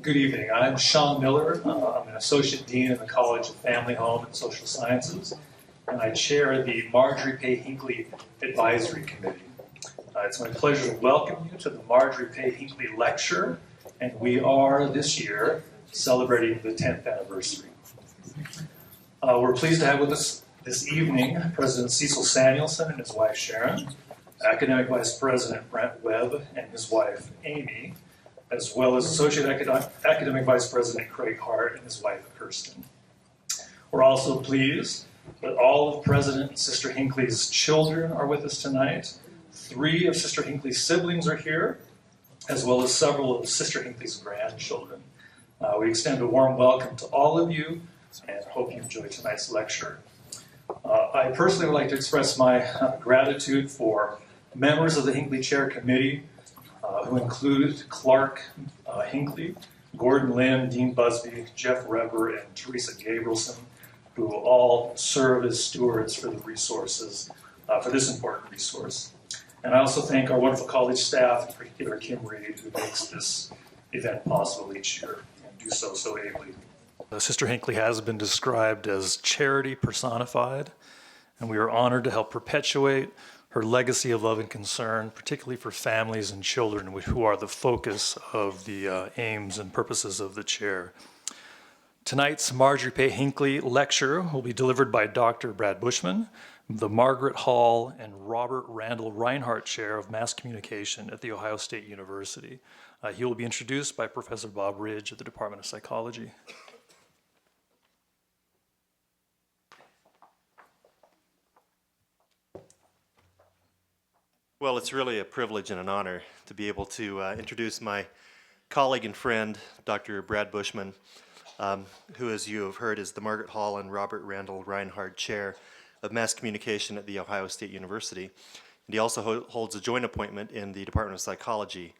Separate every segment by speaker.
Speaker 1: Good evening. I'm Sean Miller. I'm an Associate Dean in the College of Family, Home, and Social Sciences, and I chair the Marjorie Pay Hinckley Advisory Committee. It's my pleasure to welcome you to the Marjorie Pay Hinckley Lecture, and we are, this year, celebrating the 10th anniversary. We're pleased to have with us this evening President Cecil Samuelson and his wife Sharon, Academic Vice President Brent Webb and his wife Amy, as well as Associate Academic Vice President Craig Hart and his wife Kirsten. We're also pleased that all of President and Sister Hinckley's children are with us tonight. 3 of Sister Hinckley's siblings are here, as well as several of Sister Hinckley's grandchildren. We extend a warm welcome to all of you and hope you enjoy tonight's lecture. I personally would like to express my gratitude for members of the Hinckley Chair Committee, who include Clark Hinckley, Gordon Lynn, Dean Busby, Jeff Reber, and Teresa Gabrielson, who all serve as stewards for the resources, for this important resource. And I also thank our wonderful college staff, in particular Kim Reed, who makes this event possible each year and do so ably. Sister Hinckley has been described as charity personified, and we are honored to help perpetuate her legacy of love and concern, particularly for families and children who are the focus of the aims and purposes of the chair. Tonight's Marjorie Pay Hinckley lecture will be delivered by Dr. Brad Bushman, the Margaret Hall and Robert Randall Reinhardt Chair of Mass Communication at The Ohio State University. He will be introduced by Professor Bob Ridge of the Department of Psychology.
Speaker 2: Well, it's really a privilege and an honor to be able to introduce my colleague and friend, Dr. Brad Bushman, who, as you have heard, is the Margaret Hall and Robert Randall Reinhardt Chair of Mass Communication at The Ohio State University. And he also holds a joint appointment in the Department of Psychology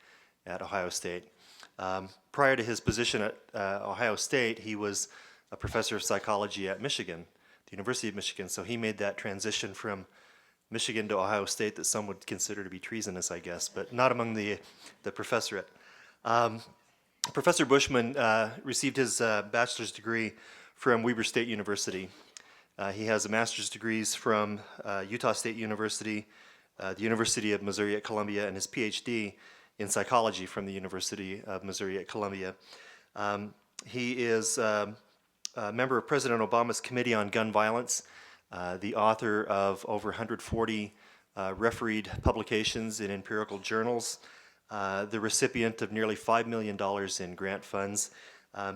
Speaker 2: at Ohio State. Prior to his position at Ohio State, he was a professor of psychology at Michigan, the University of Michigan, so he made that transition from Michigan to Ohio State that some would consider to be treasonous, I guess, but not among the professorate. Professor Bushman received his bachelor's degree from Weber State University. He has a master's degrees from Utah State University, the University of Missouri at Columbia, and his PhD in psychology from the University of Missouri at Columbia. He is a member of President Obama's Committee on Gun Violence, the author of over 140 refereed publications in empirical journals, the recipient of nearly $5 million in grant funds.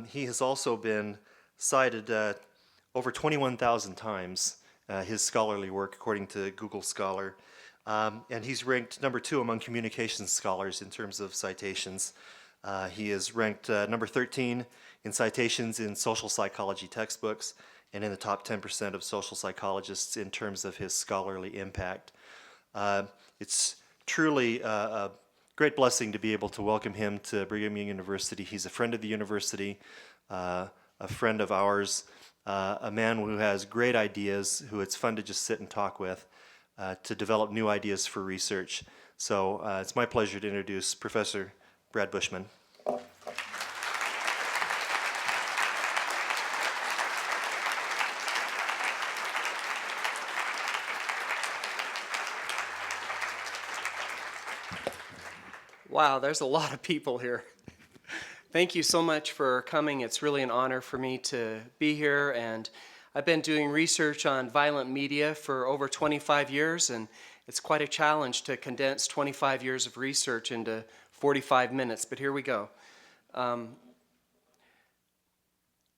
Speaker 2: He has also been cited over 21,000 times, his scholarly work, according to Google Scholar. And he's ranked number 2 among communications scholars in terms of citations. He is ranked number 13 in citations in social psychology textbooks, and in the top 10% of social psychologists in terms of his scholarly impact. It's truly a great blessing to be able to welcome him to Brigham Young University. He's a friend of the university, a friend of ours, a man who has great ideas, who it's fun to just sit and talk with, to develop new ideas for research. So it's my pleasure to introduce Professor Brad Bushman.
Speaker 3: Wow, there's a lot of people here. Thank you so much for coming. It's really an honor for me to be here, and I've been doing research on violent media for over 25 years, and it's quite a challenge to condense 25 years of research into 45 minutes, but here we go.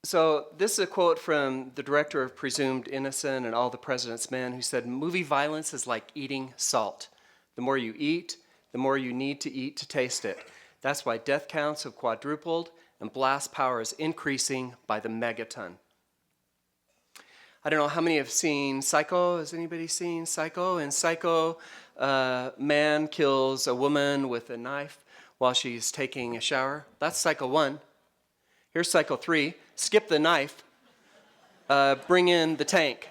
Speaker 3: So this is a quote from the director of Presumed Innocent and All the President's Men, who said, "Movie violence is like eating salt. The more you eat, the more you need to eat to taste it. That's why death counts have quadrupled and blast power is increasing by the megaton." I don't know how many have seen Psycho. Has anybody seen Psycho? In Psycho, a man kills a woman with a knife while she's taking a shower. That's Psycho 1. Here's Psycho 3. Skip the knife. Bring in the tank,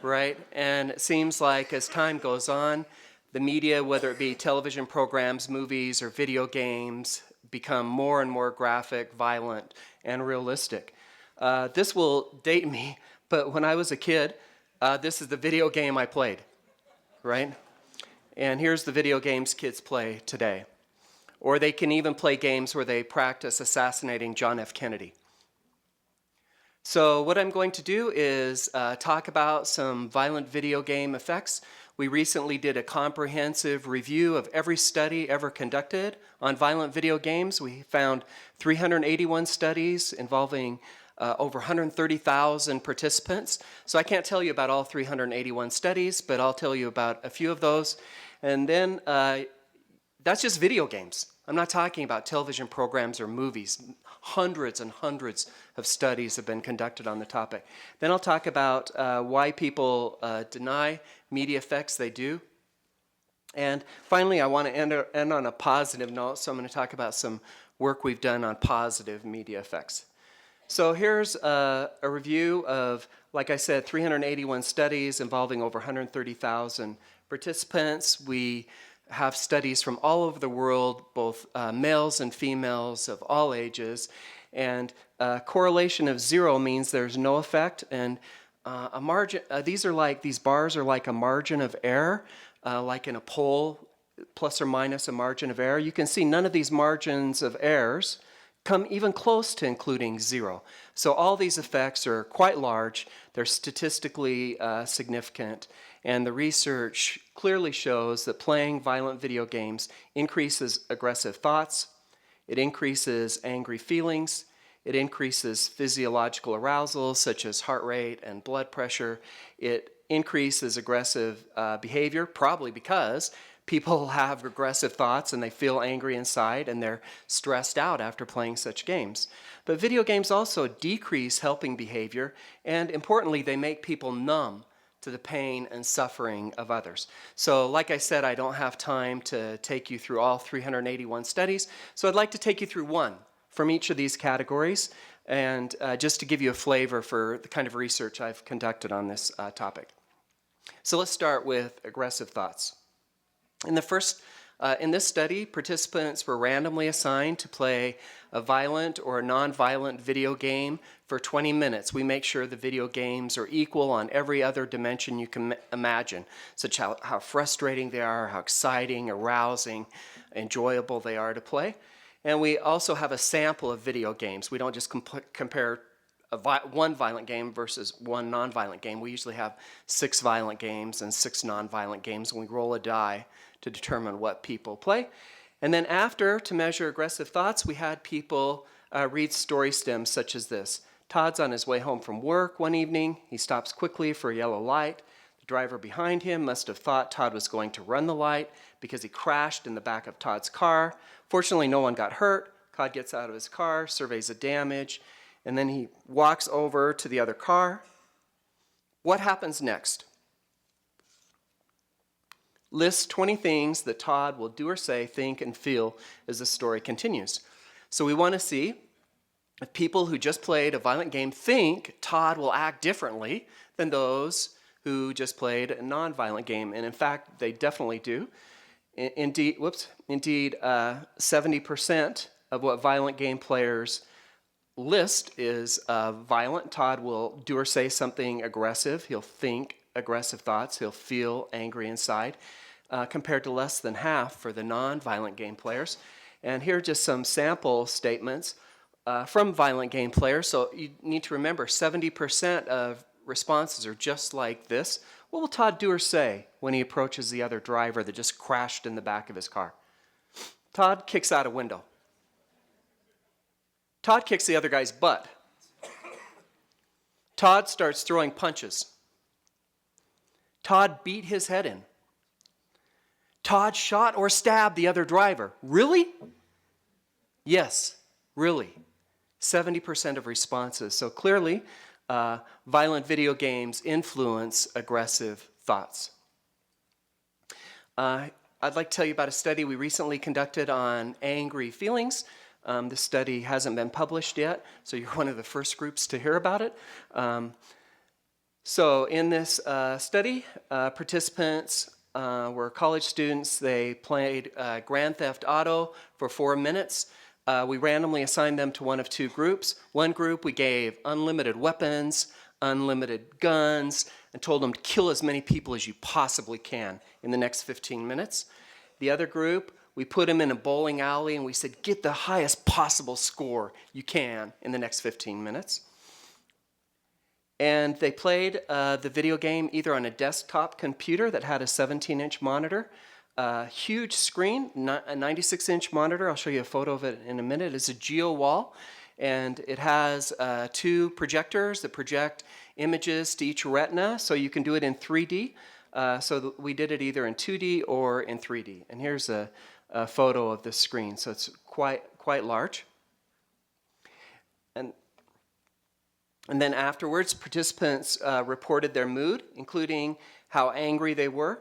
Speaker 3: right? And it seems like as time goes on, the media, whether it be television programs, movies, or video games, become more and more graphic, violent, and realistic. This will date me, but when I was a kid, this is the video game I played, right? And here's the video games kids play today. Or they can even play games where they practice assassinating John F. Kennedy. So what I'm going to do is talk about some violent video game effects. We recently did a comprehensive review of every study ever conducted on violent video games. We found 381 studies involving over 130,000 participants. So I can't tell you about all 381 studies, but I'll tell you about a few of those. And then that's just video games. I'm not talking about television programs or movies. Hundreds and hundreds of studies have been conducted on the topic. Then I'll talk about why people deny media effects they do. And finally, I want to end on a positive note, so I'm going to talk about some work we've done on positive media effects. So here's a review of, like I said, 381 studies involving over 130,000 participants. We have studies from all over the world, both males and females of all ages. And correlation of 0 means there's no effect. And a margin, these bars are like a margin of error, like in a poll, plus or minus a margin of error. You can see none of these margins of errors come even close to including 0. So all these effects are quite large. They're statistically significant. And the research clearly shows that playing violent video games increases aggressive thoughts, it increases angry feelings, it increases physiological arousal such as heart rate and blood pressure, it increases aggressive behavior, probably because people have aggressive thoughts and they feel angry inside and they're stressed out after playing such games. But video games also decrease helping behavior, and importantly, they make people numb to the pain and suffering of others. So like I said, I don't have time to take you through all 381 studies, so I'd like to take you through one from each of these categories, and just to give you a flavor for the kind of research I've conducted on this topic. So let's start with aggressive thoughts. In this study, participants were randomly assigned to play a violent or a non-violent video game for 20 minutes. We make sure the video games are equal on every other dimension you can imagine, such as how frustrating they are, how exciting, arousing, enjoyable they are to play. And we also have a sample of video games. We don't just compare one violent game versus one non-violent game. We usually have 6 violent games and 6 non-violent games, and we roll a die to determine what people play. And then after, to measure aggressive thoughts, we had people read story stems such as this. Todd's on his way home from work one evening. He stops quickly for a yellow light. The driver behind him must have thought Todd was going to run the light because he crashed in the back of Todd's car. Fortunately, no one got hurt. Todd gets out of his car, surveys the damage, and then he walks over to the other car. What happens next? List 20 things that Todd will do or say, think, and feel as the story continues. So we want to see if people who just played a violent game think Todd will act differently than those who just played a non-violent game. And in fact, they definitely do. Indeed, 70% of what violent game players list is violent. Todd will do or say something aggressive. He'll think aggressive thoughts. He'll feel angry inside, compared to less than half for the non-violent game players. And here are just some sample statements from violent game players. So you need to remember 70% of responses are just like this. What will Todd do or say when he approaches the other driver that just crashed in the back of his car? Todd kicks out a window. Todd kicks the other guy's butt. Todd starts throwing punches. Todd beat his head in. Todd shot or stabbed the other driver. Really? Yes, really. 70% of responses. So clearly, violent video games influence aggressive thoughts. I'd like to tell you about a study we recently conducted on angry feelings. This study hasn't been published yet, so you're one of the first groups to hear about it. So in this study, participants were college students. They played Grand Theft Auto for 4 minutes. we randomly assigned them to one of two groups. One group we gave unlimited weapons, unlimited guns, and told them to kill as many people as you possibly can in the next 15 minutes. The other group, we put them in a bowling alley and we said, get the highest possible score you can in the next 15 minutes. And they played the video game either on a desktop computer that had a 17-inch monitor, a huge screen, a 96-inch monitor. I'll show you a photo of it in a minute. It's a geo wall, and it has two projectors that project images to each retina, so you can do it in 3D. So we did it either in 2D or in 3D. And here's a photo of the screen, so it's quite large. And then afterwards, participants reported their mood, including how angry they were,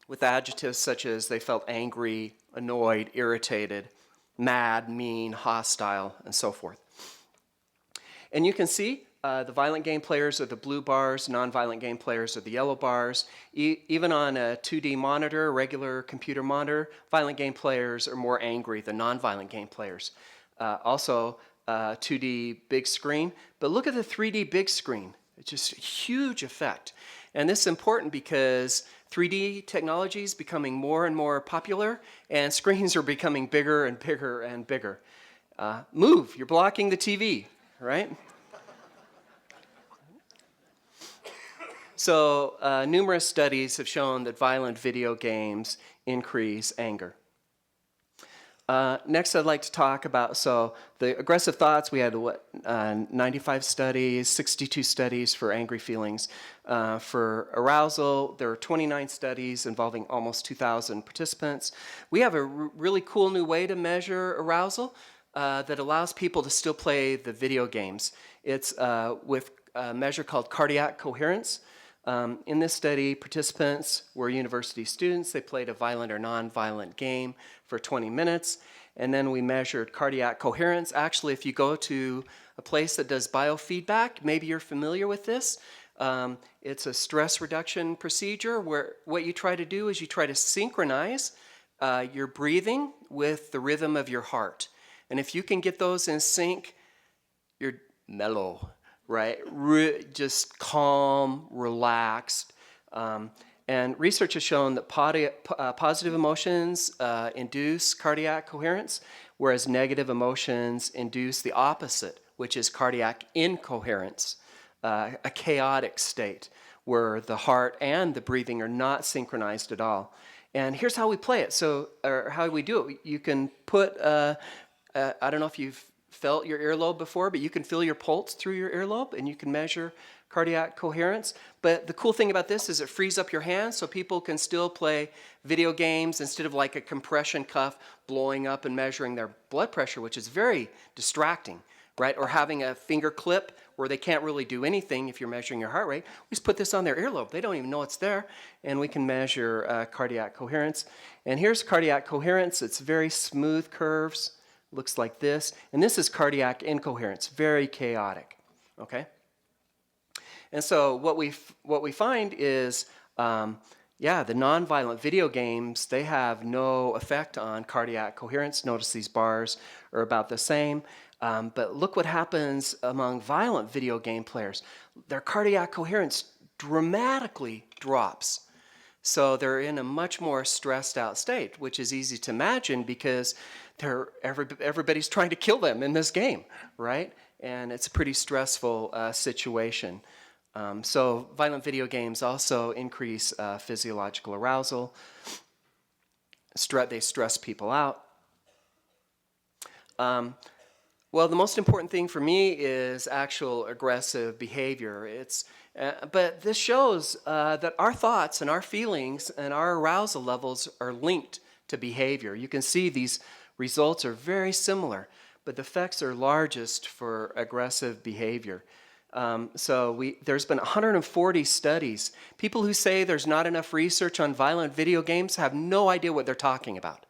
Speaker 3: with adjectives such as they felt angry, annoyed, irritated, mad, mean, hostile, and so forth. And you can see the violent game players are the blue bars, non-violent game players are the yellow bars. Even on a 2D monitor, a regular computer monitor, violent game players are more angry than non-violent game players. Also, 2D big screen, but look at the 3D big screen. It's just a huge effect. And this is important because 3D technology is becoming more and more popular, and screens are becoming bigger and bigger and bigger. Move, you're blocking the TV, right? So numerous studies have shown that violent video games increase anger. Next, I'd like to talk about, so the aggressive thoughts, we had 95 studies, 62 studies for angry feelings. For arousal, there are 29 studies involving almost 2,000 participants. We have a really cool new way to measure arousal that allows people to still play the video games. It's with a measure called cardiac coherence. In this study, participants were university students. They played a violent or non-violent game for 20 minutes, and then we measured cardiac coherence. Actually, if you go to a place that does biofeedback, maybe you're familiar with this. It's a stress reduction procedure where what you try to do is you try to synchronize your breathing with the rhythm of your heart. And if you can get those in sync, you're mellow, right? Just calm, relaxed. And research has shown that positive emotions induce cardiac coherence, whereas negative emotions induce the opposite, which is cardiac incoherence, a chaotic state where the heart and the breathing are not synchronized at all. And here's how we play it. So, or how we do it. You can put, I don't know if you've felt your earlobe before, but you can feel your pulse through your earlobe and you can measure cardiac coherence. But the cool thing about this is it frees up your hands so people can still play video games instead of like a compression cuff blowing up and measuring their blood pressure, which is very distracting, right? Or having a finger clip where they can't really do anything if you're measuring your heart rate. We just put this on their earlobe. They don't even know it's there, and we can measure cardiac coherence. And here's cardiac coherence. It's very smooth curves. Looks like this. And this is cardiac incoherence, very chaotic, okay? And so what we find is, the nonviolent video games, they have no effect on cardiac coherence. Notice these bars are about the same. But look what happens among violent video game players. Their cardiac coherence dramatically drops. So they're in a much more stressed out state, which is easy to imagine because everybody's trying to kill them in this game, right? And it's a pretty stressful situation. So violent video games also increase physiological arousal. They stress people out. Well, the most important thing for me is actual aggressive behavior. But this shows that our thoughts and our feelings and our arousal levels are linked to behavior. You can see these results are very similar, but the effects are largest for aggressive behavior. There's been 140 studies. People who say there's not enough research on violent video games have no idea what they're talking about.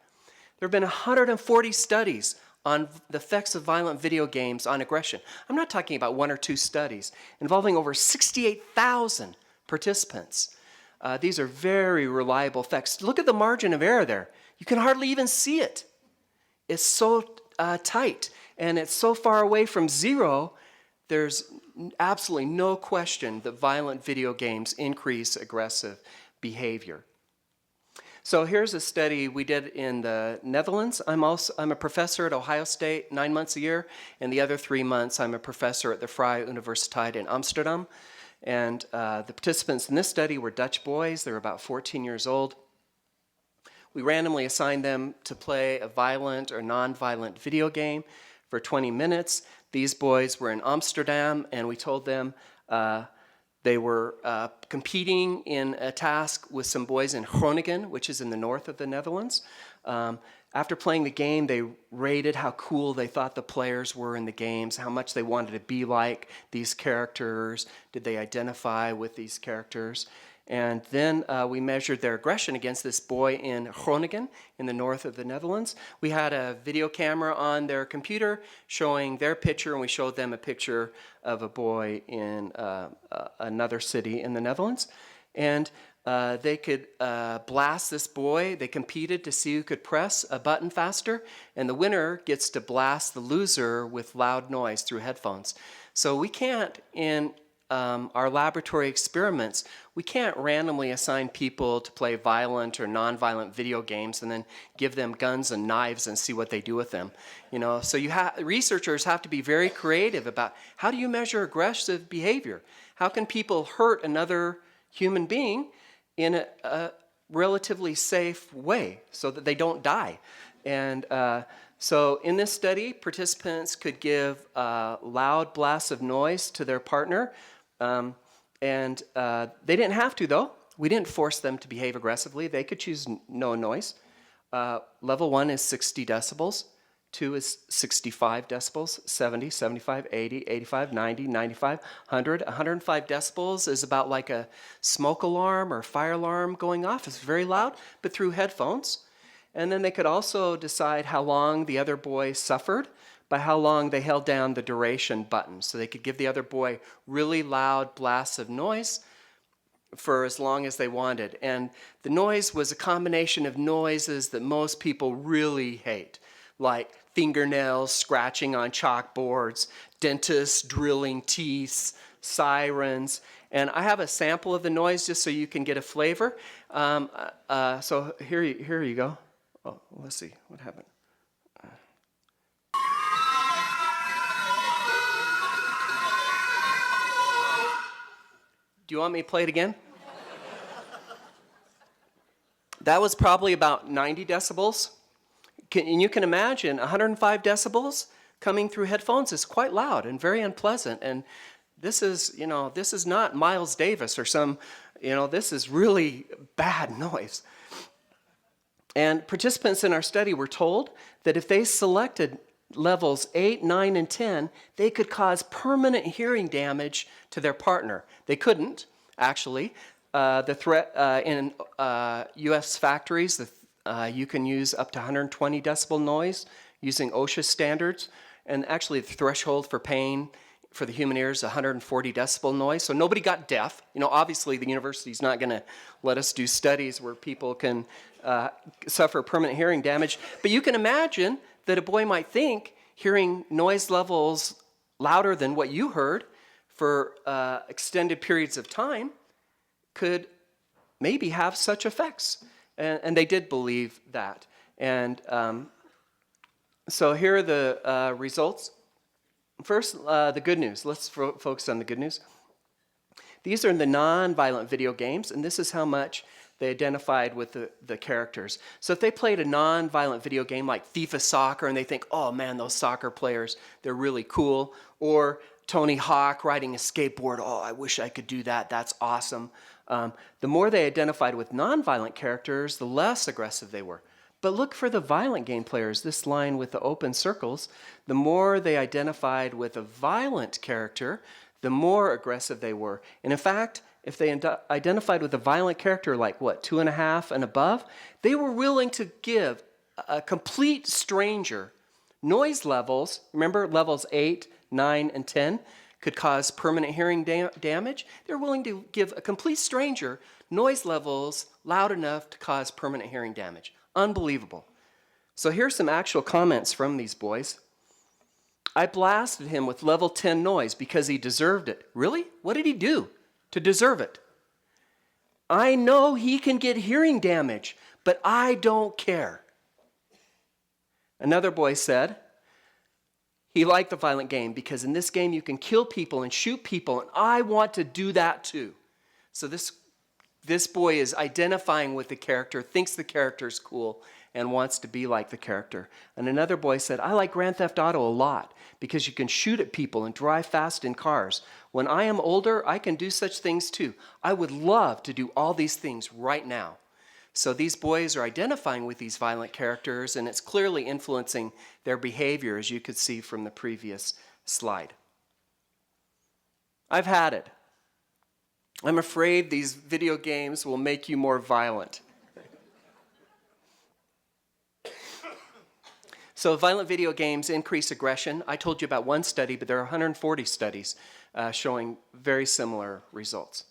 Speaker 3: There have been 140 studies on the effects of violent video games on aggression. I'm not talking about one or two studies involving over 68,000 participants. These are very reliable effects. Look at the margin of error there. You can hardly even see it. is so tight and it's so far away from zero, there's absolutely no question that violent video games increase aggressive behavior. So here's a study we did in the Netherlands. I'm a professor at Ohio State 9 months a year, and the other 3 months I'm a professor at the Vrije Universiteit in Amsterdam. And the participants in this study were Dutch boys. They were about 14 years old. We randomly assigned them to play a violent or non-violent video game for 20 minutes. These boys were in Amsterdam, and we told them they were competing in a task with some boys in Groningen, which is in the north of the Netherlands. After playing the game, they rated how cool they thought the players were in the games, how much they wanted to be like these characters, did they identify with these characters. And then we measured their aggression against this boy in Groningen in the north of the Netherlands. We had a video camera on their computer showing their picture, and we showed them a picture of a boy in another city in the Netherlands. And they could blast this boy. They competed to see who could press a button faster, and the winner gets to blast the loser with loud noise through headphones. So we can't, in our laboratory experiments, we can't randomly assign people to play violent or non-violent video games and then give them guns and knives and see what they do with them. So researchers have to be very creative about how do you measure aggressive behavior? How can people hurt another human being in a relatively safe way so that they don't die? And so in this study, participants could give loud blasts of noise to their partner. They didn't have to, though. We didn't force them to behave aggressively. They could choose no noise. Level 1 is 60 decibels. 2 is 65 decibels. 70, 75, 80, 85, 90, 95, 100. 105 decibels is about like a smoke alarm or fire alarm going off. It's very loud, but through headphones. And then they could also decide how long the other boy suffered by how long they held down the duration button. So they could give the other boy really loud blasts of noise for as long as they wanted. And the noise was a combination of noises that most people really hate, like fingernails scratching on chalkboards, dentists drilling teeth, sirens. And I have a sample of the noise just so you can get a flavor. So here you go. Oh, let's see what happened. Do you want me to play it again? That was probably about 90 decibels. And you can imagine 105 decibels coming through headphones is quite loud and very unpleasant. And this is not Miles Davis or this is really bad noise. And participants in our study were told that if they selected levels 8, 9, and 10, they could cause permanent hearing damage to their partner. They couldn't, actually. The threat in U.S. factories, you can use up to 120 decibel noise using OSHA standards. And actually, the threshold for pain for the human ear is 140 decibel noise. So nobody got deaf. Obviously, the university's not going to let us do studies where people can suffer permanent hearing damage. But you can imagine that a boy might think hearing noise levels louder than what you heard for extended periods of time could maybe have such effects. And they did believe that. And so here are the results. First, the good news. Let's focus on the good news. These are the non-violent video games, and this is how much they identified with the characters. So if they played a non-violent video game like FIFA Soccer and they think, oh man, those soccer players, they're really cool. Or Tony Hawk riding a skateboard, oh, I wish I could do that, that's awesome. The more they identified with non-violent characters, the less aggressive they were. But look for the violent game players, this line with the open circles. The more they identified with a violent character, the more aggressive they were. And in fact, if they identified with a violent character like, 2.5 and above, they were willing to give a complete stranger noise levels. Remember, levels 8, 9, and 10 could cause permanent hearing damage. They're willing to give a complete stranger noise levels loud enough to cause permanent hearing damage. Unbelievable. So here's some actual comments from these boys. I blasted him with level 10 noise because he deserved it. Really? What did he do to deserve it? I know he can get hearing damage, but I don't care. Another boy said he liked the violent game because in this game you can kill people and shoot people, and I want to do that too. So this boy is identifying with the character, thinks the character is cool, and wants to be like the character. And another boy said, I like Grand Theft Auto a lot because you can shoot at people and drive fast in cars. When I am older, I can do such things too. I would love to do all these things right now. So these boys are identifying with these violent characters, and it's clearly influencing their behavior, as you could see from the previous slide. I've had it. I'm afraid these video games will make you more violent. So violent video games increase aggression. I told you about one study, but there are 140 studies showing very similar results.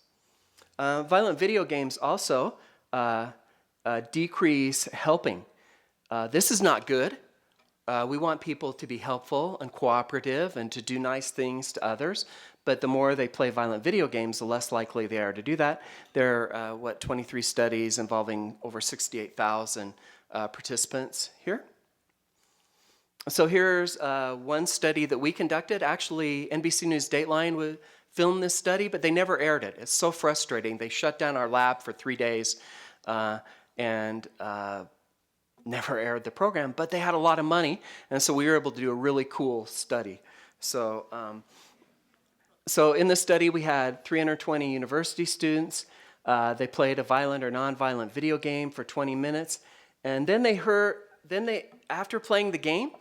Speaker 3: Violent video games also decrease helping. This is not good. We want people to be helpful and cooperative and to do nice things to others, but the more they play violent video games, the less likely they are to do that. There are, 23 studies involving over 68,000 participants here. So here's one study that we conducted. Actually, NBC News Dateline filmed this study, but they never aired it. It's so frustrating. They shut down our lab for 3 days and never aired the program, but they had a lot of money, and so we were able to do a really cool study. So in the study, we had 320 university students. They played a violent or non-violent video game for 20 minutes, and then after playing the game,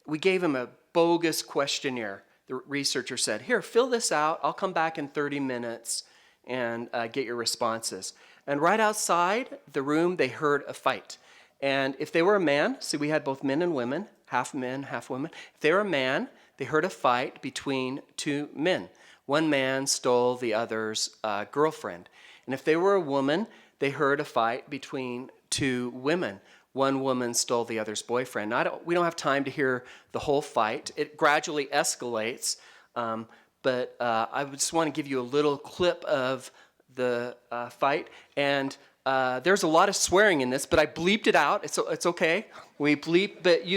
Speaker 3: we gave them a bogus questionnaire. The researcher said, here, fill this out. I'll come back in 30 minutes and get your responses. And right outside the room, they heard a fight. And if they were a man, see, we had both men and women, half men, half women. If they were a man, they heard a fight between two men. One man stole the other's girlfriend. And if they were a woman, they heard a fight between two women. One woman stole the other's boyfriend. We don't have time to hear the whole fight. It gradually escalates, but I just want to give you a little clip of the fight. And there's a lot of swearing in this, but I bleeped it out. It's okay. We bleep, but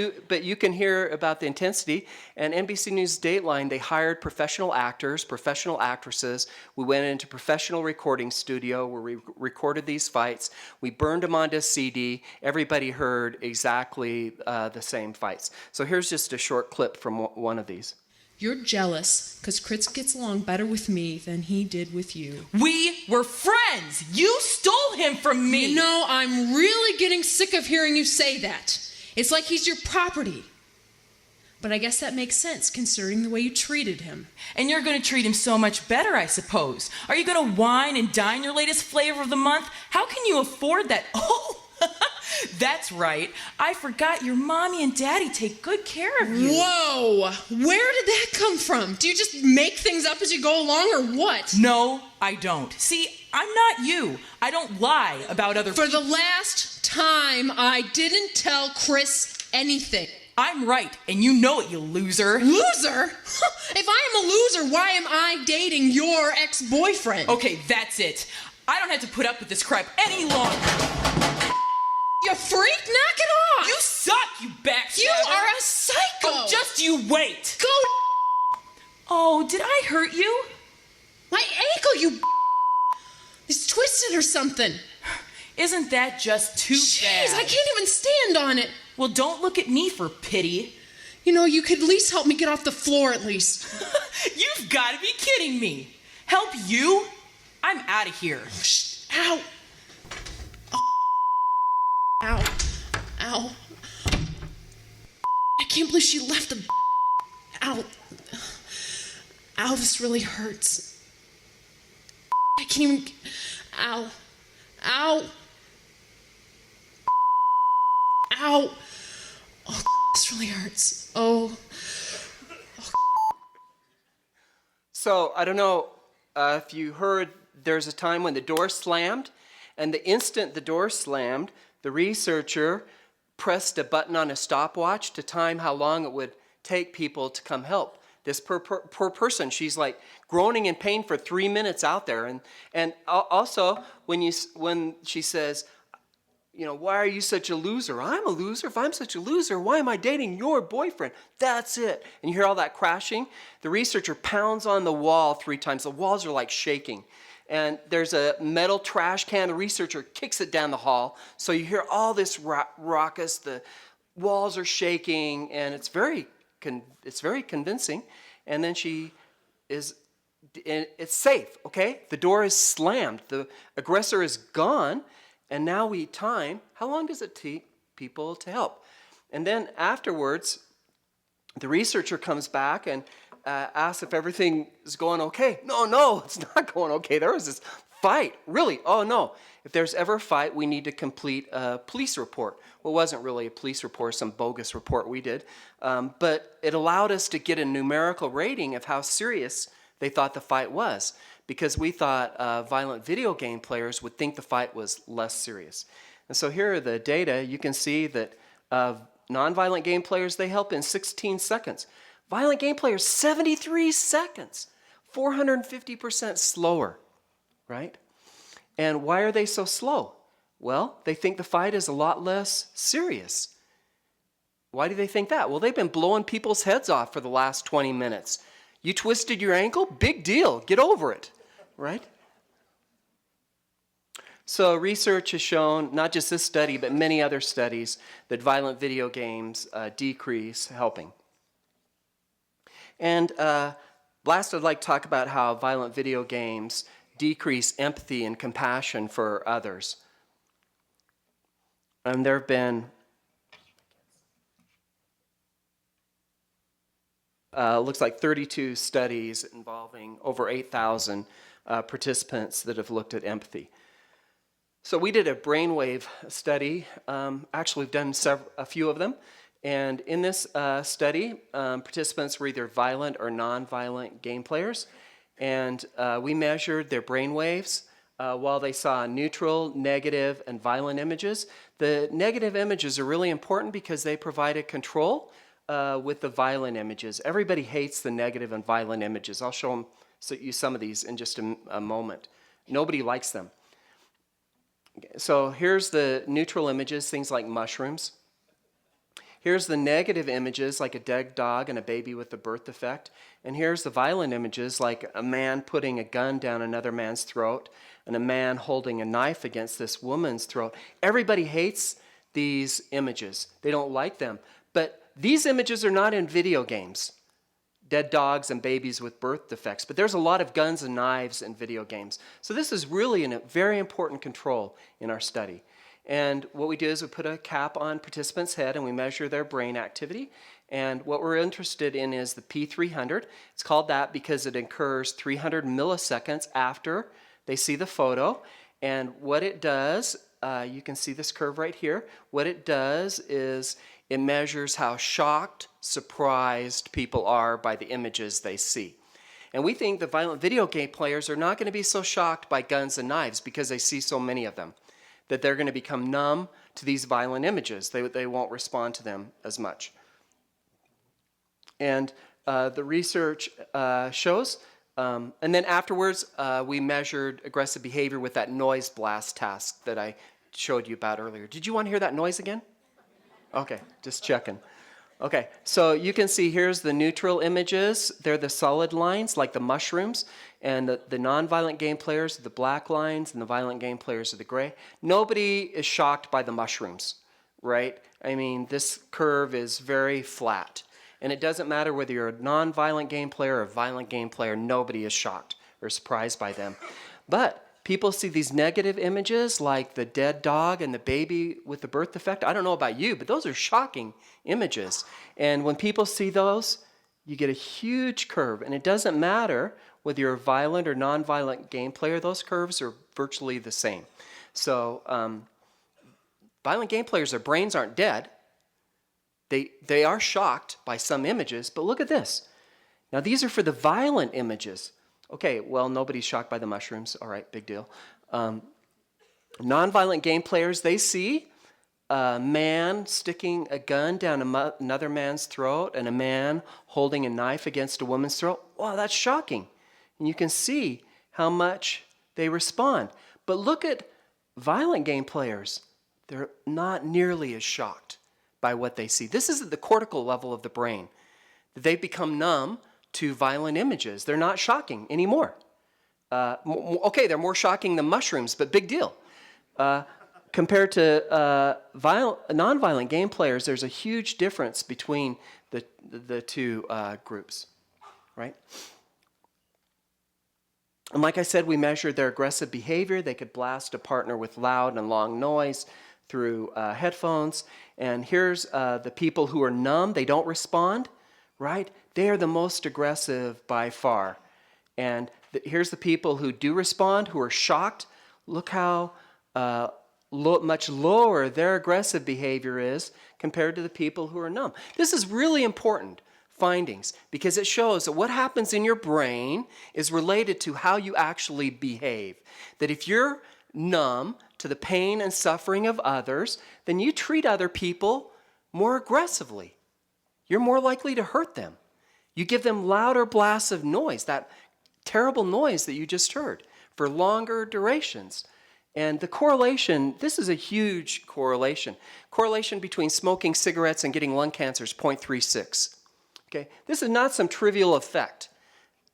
Speaker 3: you can hear about the intensity. And NBC News Dateline, they hired professional actors, professional actresses. We went into professional recording studio where we recorded these fights. We burned them onto CD. Everybody heard exactly the same fights. So here's just a short clip from one of these.
Speaker 4: You're jealous because Chris gets along better with me than he did with you.
Speaker 5: We were friends. You stole him from me.
Speaker 4: You know, I'm really getting sick of hearing you say that. It's like he's your property. But I guess that makes sense considering the way you treated him.
Speaker 5: And you're going to treat him so much better, I suppose. Are you going to wine and dine your latest flavor of the month? How can you afford that? Oh, that's right. I forgot your mommy and daddy take good care of you.
Speaker 4: Whoa! Where did that come from? Do you just make things up as you go along or what?
Speaker 5: No, I don't. See, I'm not you. I don't lie about other people.
Speaker 4: For the last time, I didn't tell Chris anything.
Speaker 5: I'm right, and you know it, you loser.
Speaker 4: Loser? If I am a loser, why am I dating your ex-boyfriend?
Speaker 5: Okay, that's it. I don't have to put up with this crap any longer.
Speaker 4: You freak, knock it off!
Speaker 5: You suck, you backstabber!
Speaker 4: You are a psycho!
Speaker 5: Oh, just you wait!
Speaker 4: Go.
Speaker 5: Oh, did I hurt you?
Speaker 4: My ankle, you is twisted or something.
Speaker 5: Isn't that just too bad?
Speaker 4: Jeez, I can't even stand on it.
Speaker 5: Well, don't look at me for pity.
Speaker 4: You know, you could at least help me get off the floor at least.
Speaker 5: You've got to be kidding me. Help you? I'm out of here.
Speaker 4: Shh. Ow. Ow. Ow. I can't believe she left the... Ow. Ow, this really hurts. I can't even... Ow. Ow. Ow. Oh, this really hurts. Oh.
Speaker 3: So, I don't know if you heard, there's a time when the door slammed, and the instant the door slammed, the researcher pressed a button on a stopwatch to time how long it would take people to come help. This poor person, she's like groaning in pain for 3 minutes out there. And also, when she says, you know, why are you such a loser? I'm a loser. If I'm such a loser, why am I dating your boyfriend? That's it. And you hear all that crashing. The researcher pounds on the wall 3 times. The walls are like shaking. And there's a metal trash can. The researcher kicks it down the hall. So you hear all this raucous. The walls are shaking, and it's very convincing. And then it's safe, okay? The door is slammed. The aggressor is gone. And now we time, how long does it take people to help? And then afterwards, the researcher comes back and asks if everything is going okay. No, it's not going okay. There was this fight. Really? Oh, no. If there's ever a fight, we need to complete a police report. Well, it wasn't really a police report, some bogus report we did. But it allowed us to get a numerical rating of how serious they thought the fight was, because we thought violent video game players would think the fight was less serious. And so here are the data. You can see that nonviolent game players, they help in 16 seconds. Violent game players, 73 seconds, 450% slower, right? And why are they so slow? Well, they think the fight is a lot less serious. Why do they think that? Well, they've been blowing people's heads off for the last 20 minutes. You twisted your ankle? Big deal. Get over it, right? So research has shown, not just this study, but many other studies, that violent video games decrease helping. And last, I'd like to talk about how violent video games decrease empathy and compassion for others. And there have been looks like 32 studies involving over 8,000 participants that have looked at empathy. So we did a brainwave study. Actually, we've done a few of them. And in this study, participants were either violent or non-violent game players. And we measured their brainwaves while they saw neutral, negative, and violent images. The negative images are really important because they provide a control with the violent images. Everybody hates the negative and violent images. I'll show you some of these in just a moment. Nobody likes them. So here's the neutral images, things like mushrooms. Here's the negative images, like a dead dog and a baby with a birth defect. And here's the violent images, like a man putting a gun down another man's throat and a man holding a knife against this woman's throat. Everybody hates these images. They don't like them. But these images are not in video games, dead dogs and babies with birth defects. But there's a lot of guns and knives in video games. So this is really a very important control in our study. And what we do is we put a cap on participants' head and we measure their brain activity. And what we're interested in is the P300. It's called that because it occurs 300 milliseconds after they see the photo. And what it does, you can see this curve right here. What it does is it measures how shocked, surprised people are by the images they see. And we think the violent video game players are not going to be so shocked by guns and knives because they see so many of them, that they're going to become numb to these violent images. They won't respond to them as much. And the research shows, and then afterwards, we measured aggressive behavior with that noise blast task that I showed you about earlier. Did you want to hear that noise again? Okay, just checking. Okay, so you can see here's the neutral images. They're the solid lines, like the mushrooms. And the non-violent game players are the black lines, and the violent game players are the gray. Nobody is shocked by the mushrooms, right? I mean, this curve is very flat. And it doesn't matter whether you're a non-violent game player or a violent game player, nobody is shocked or surprised by them. But people see these negative images like the dead dog and the baby with the birth defect. I don't know about you, but those are shocking images. And when people see those, you get a huge curve. And it doesn't matter whether you're a violent or non-violent game player, those curves are virtually the same. So violent game players, their brains aren't dead. They are shocked by some images, but look at this. Now these are for the violent images. Okay, well, nobody's shocked by the mushrooms. All right, big deal. Non-violent game players, they see a man sticking a gun down another man's throat and a man holding a knife against a woman's throat, wow, that's shocking. And you can see how much they respond. But look at violent game players. They're not nearly as shocked by what they see. This is at the cortical level of the brain. They've become numb to violent images. They're not shocking anymore. Okay, they're more shocking than mushrooms, but big deal. Compared to non-violent game players, there's a huge difference between the two groups, right? And like I said, we measured their aggressive behavior. They could blast a partner with loud and long noise through headphones. And here's the people who are numb. They don't respond, right? They are the most aggressive by far. And here's the people who do respond, who are shocked. Look how much lower their aggressive behavior is compared to the people who are numb. This is really important findings because it shows that what happens in your brain is related to how you actually behave. That if you're numb to the pain and suffering of others, then you treat other people more aggressively. You're more likely to hurt them. You give them louder blasts of noise, that terrible noise that you just heard, for longer durations. And the correlation, this is a huge correlation. Correlation between smoking cigarettes and getting lung cancer is 0.36. Okay? This is not some trivial effect.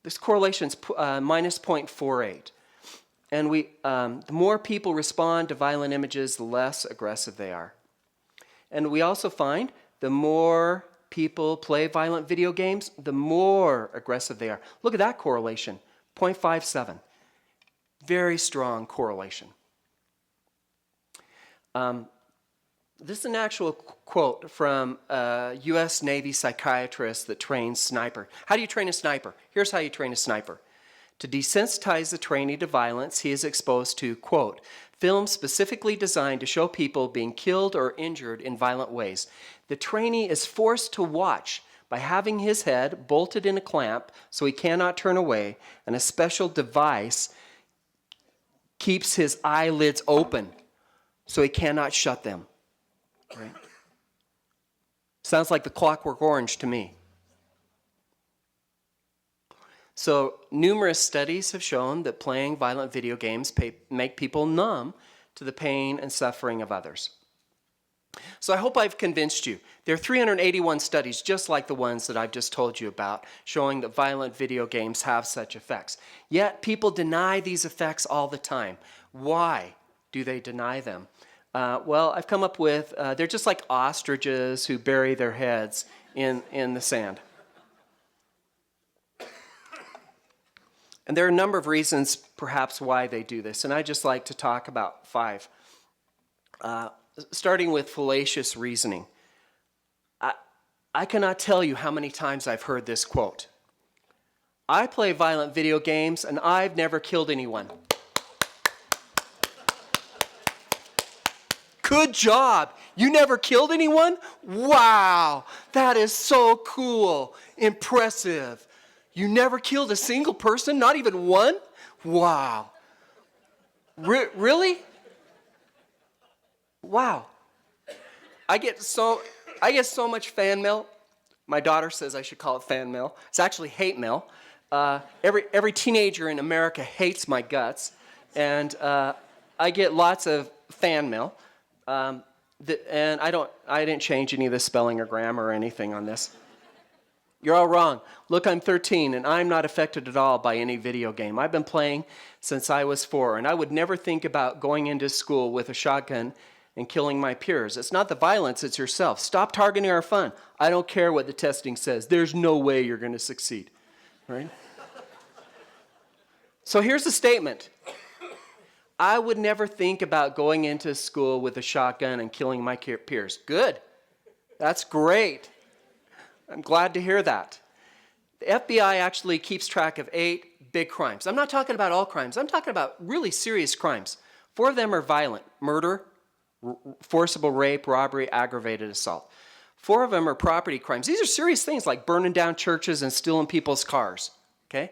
Speaker 3: This correlation is minus 0.48. And the more people respond to violent images, the less aggressive they are. And we also find the more people play violent video games, the more aggressive they are. Look at that correlation, 0.57. Very strong correlation. This is an actual quote from a U.S. Navy psychiatrist that trains sniper. How do you train a sniper? Here's how you train a sniper. To desensitize the trainee to violence, he is exposed to, quote, films specifically designed to show people being killed or injured in violent ways. The trainee is forced to watch by having his head bolted in a clamp so he cannot turn away, and a special device keeps his eyelids open so he cannot shut them. Right? Sounds like the Clockwork Orange to me. So numerous studies have shown that playing violent video games make people numb to the pain and suffering of others. So I hope I've convinced you. There are 381 studies just like the ones that I've just told you about showing that violent video games have such effects. Yet people deny these effects all the time. Why do they deny them? Well, I've come up with, they're just like ostriches who bury their heads in the sand. And there are a number of reasons, perhaps, why they do this. And I'd just like to talk about 5. Starting with fallacious reasoning. I cannot tell you how many times I've heard this quote. I play violent video games and I've never killed anyone. Good job. You never killed anyone? Wow, that is so cool. Impressive. You never killed a single person, not even one? Wow. Really? Wow. I get so much fan mail. My daughter says I should call it fan mail. It's actually hate mail. Every teenager in America hates my guts, and I get lots of fan mail. And I didn't change any of the spelling or grammar or anything on this. You're all wrong. Look, I'm 13, and I'm not affected at all by any video game. I've been playing since I was 4, and I would never think about going into school with a shotgun and killing my peers. It's not the violence, it's yourself. Stop targeting our fun. I don't care what the testing says. There's no way you're going to succeed. Right? So here's the statement. I would never think about going into school with a shotgun and killing my peers. Good. That's great. I'm glad to hear that. The FBI actually keeps track of 8 big crimes. I'm not talking about all crimes. I'm talking about really serious crimes. 4 of them are violent. Murder, forcible rape, robbery, aggravated assault. 4 of them are property crimes. These are serious things like burning down churches and stealing people's cars. Okay?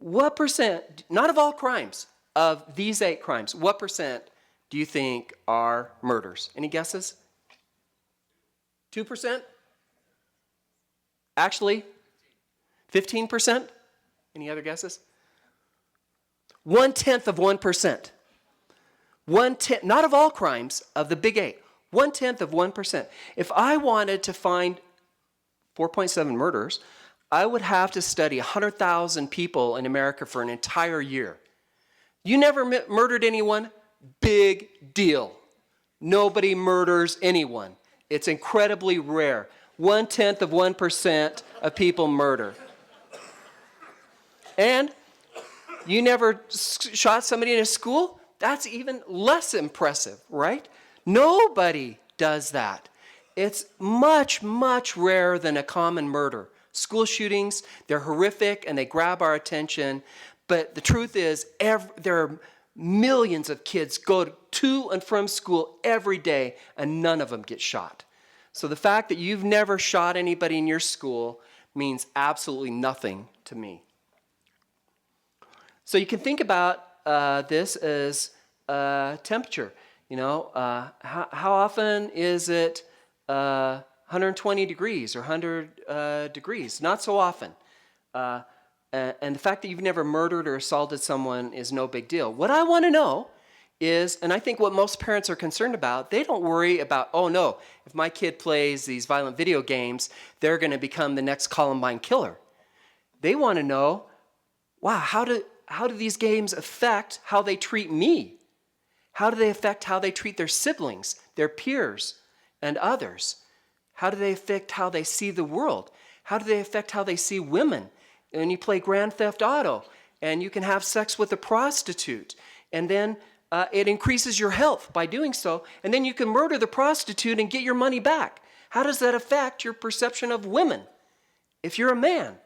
Speaker 3: What percent, not of all crimes, of these 8 crimes, what percent do you think are murders? Any guesses? 2%? Actually, 15%? Any other guesses? 1/10 of 1%. 1/10, not of all crimes, of the big 8. 1/10 of 1%. If I wanted to find 4.7 murders, I would have to study 100,000 people in America for an entire year. You never murdered anyone? Big deal. Nobody murders anyone. It's incredibly rare. 1/10 of 1% of people murder. And you never shot somebody in a school? That's even less impressive, right? Nobody does that. It's much, much rarer than a common murder. School shootings, they're horrific and they grab our attention. But the truth is, there are millions of kids go to and from school every day and none of them get shot. So the fact that you've never shot anybody in your school means absolutely nothing to me. So you can think about this as temperature. You know, how often is it 120 degrees or 100 degrees? Not so often. And the fact that you've never murdered or assaulted someone is no big deal. What I want to know is, and I think what most parents are concerned about, they don't worry about, oh no, if my kid plays these violent video games, they're going to become the next Columbine killer. They want to know, wow, how do these games affect how they treat me? How do they affect how they treat their siblings, their peers, and others? How do they affect how they see the world? How do they affect how they see women? And you play Grand Theft Auto, and you can have sex with a prostitute, and then it increases your health by doing so, and then you can murder the prostitute and get your money back. How does that affect your perception of women if you're a man?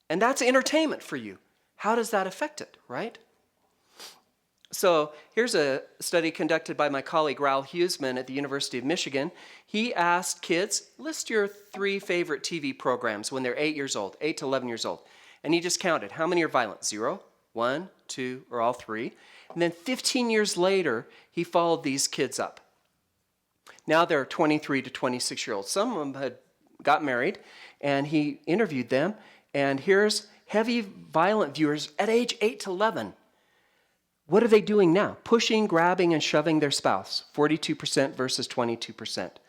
Speaker 3: And that's entertainment for you. How does that affect it, right? So here's a study conducted by my colleague Raoul Huseman at the University of Michigan. He asked kids, list your 3 favorite TV programs when they're 8 years old, 8 to 11 years old. And he just counted, how many are violent? 0, 1, 2, or all 3. And then 15 years later, he followed these kids up. Now they're 23 to 26-year-olds. Some of them had got married, and he interviewed them. And here's heavy violent viewers at age 8 to 11. What are they doing now? Pushing, grabbing, and shoving their spouse. 42% versus 22%.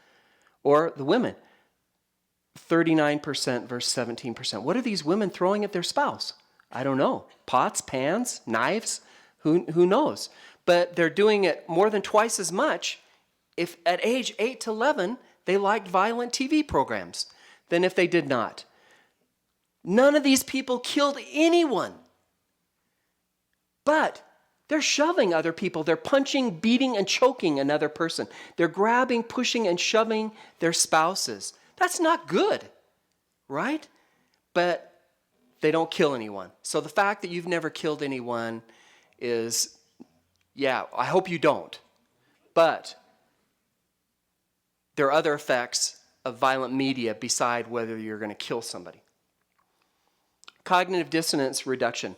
Speaker 3: Or the women. 39% versus 17%. What are these women throwing at their spouse? I don't know. Pots, pans, knives? Who knows? But they're doing it more than twice as much if at age 8 to 11 they liked violent TV programs than if they did not. None of these people killed anyone. But they're shoving other people. They're punching, beating, and choking another person. They're grabbing, pushing, and shoving their spouses. That's not good, right? But they don't kill anyone. So the fact that you've never killed anyone is, yeah, I hope you don't. But there are other effects of violent media beside whether you're going to kill somebody. Cognitive dissonance reduction.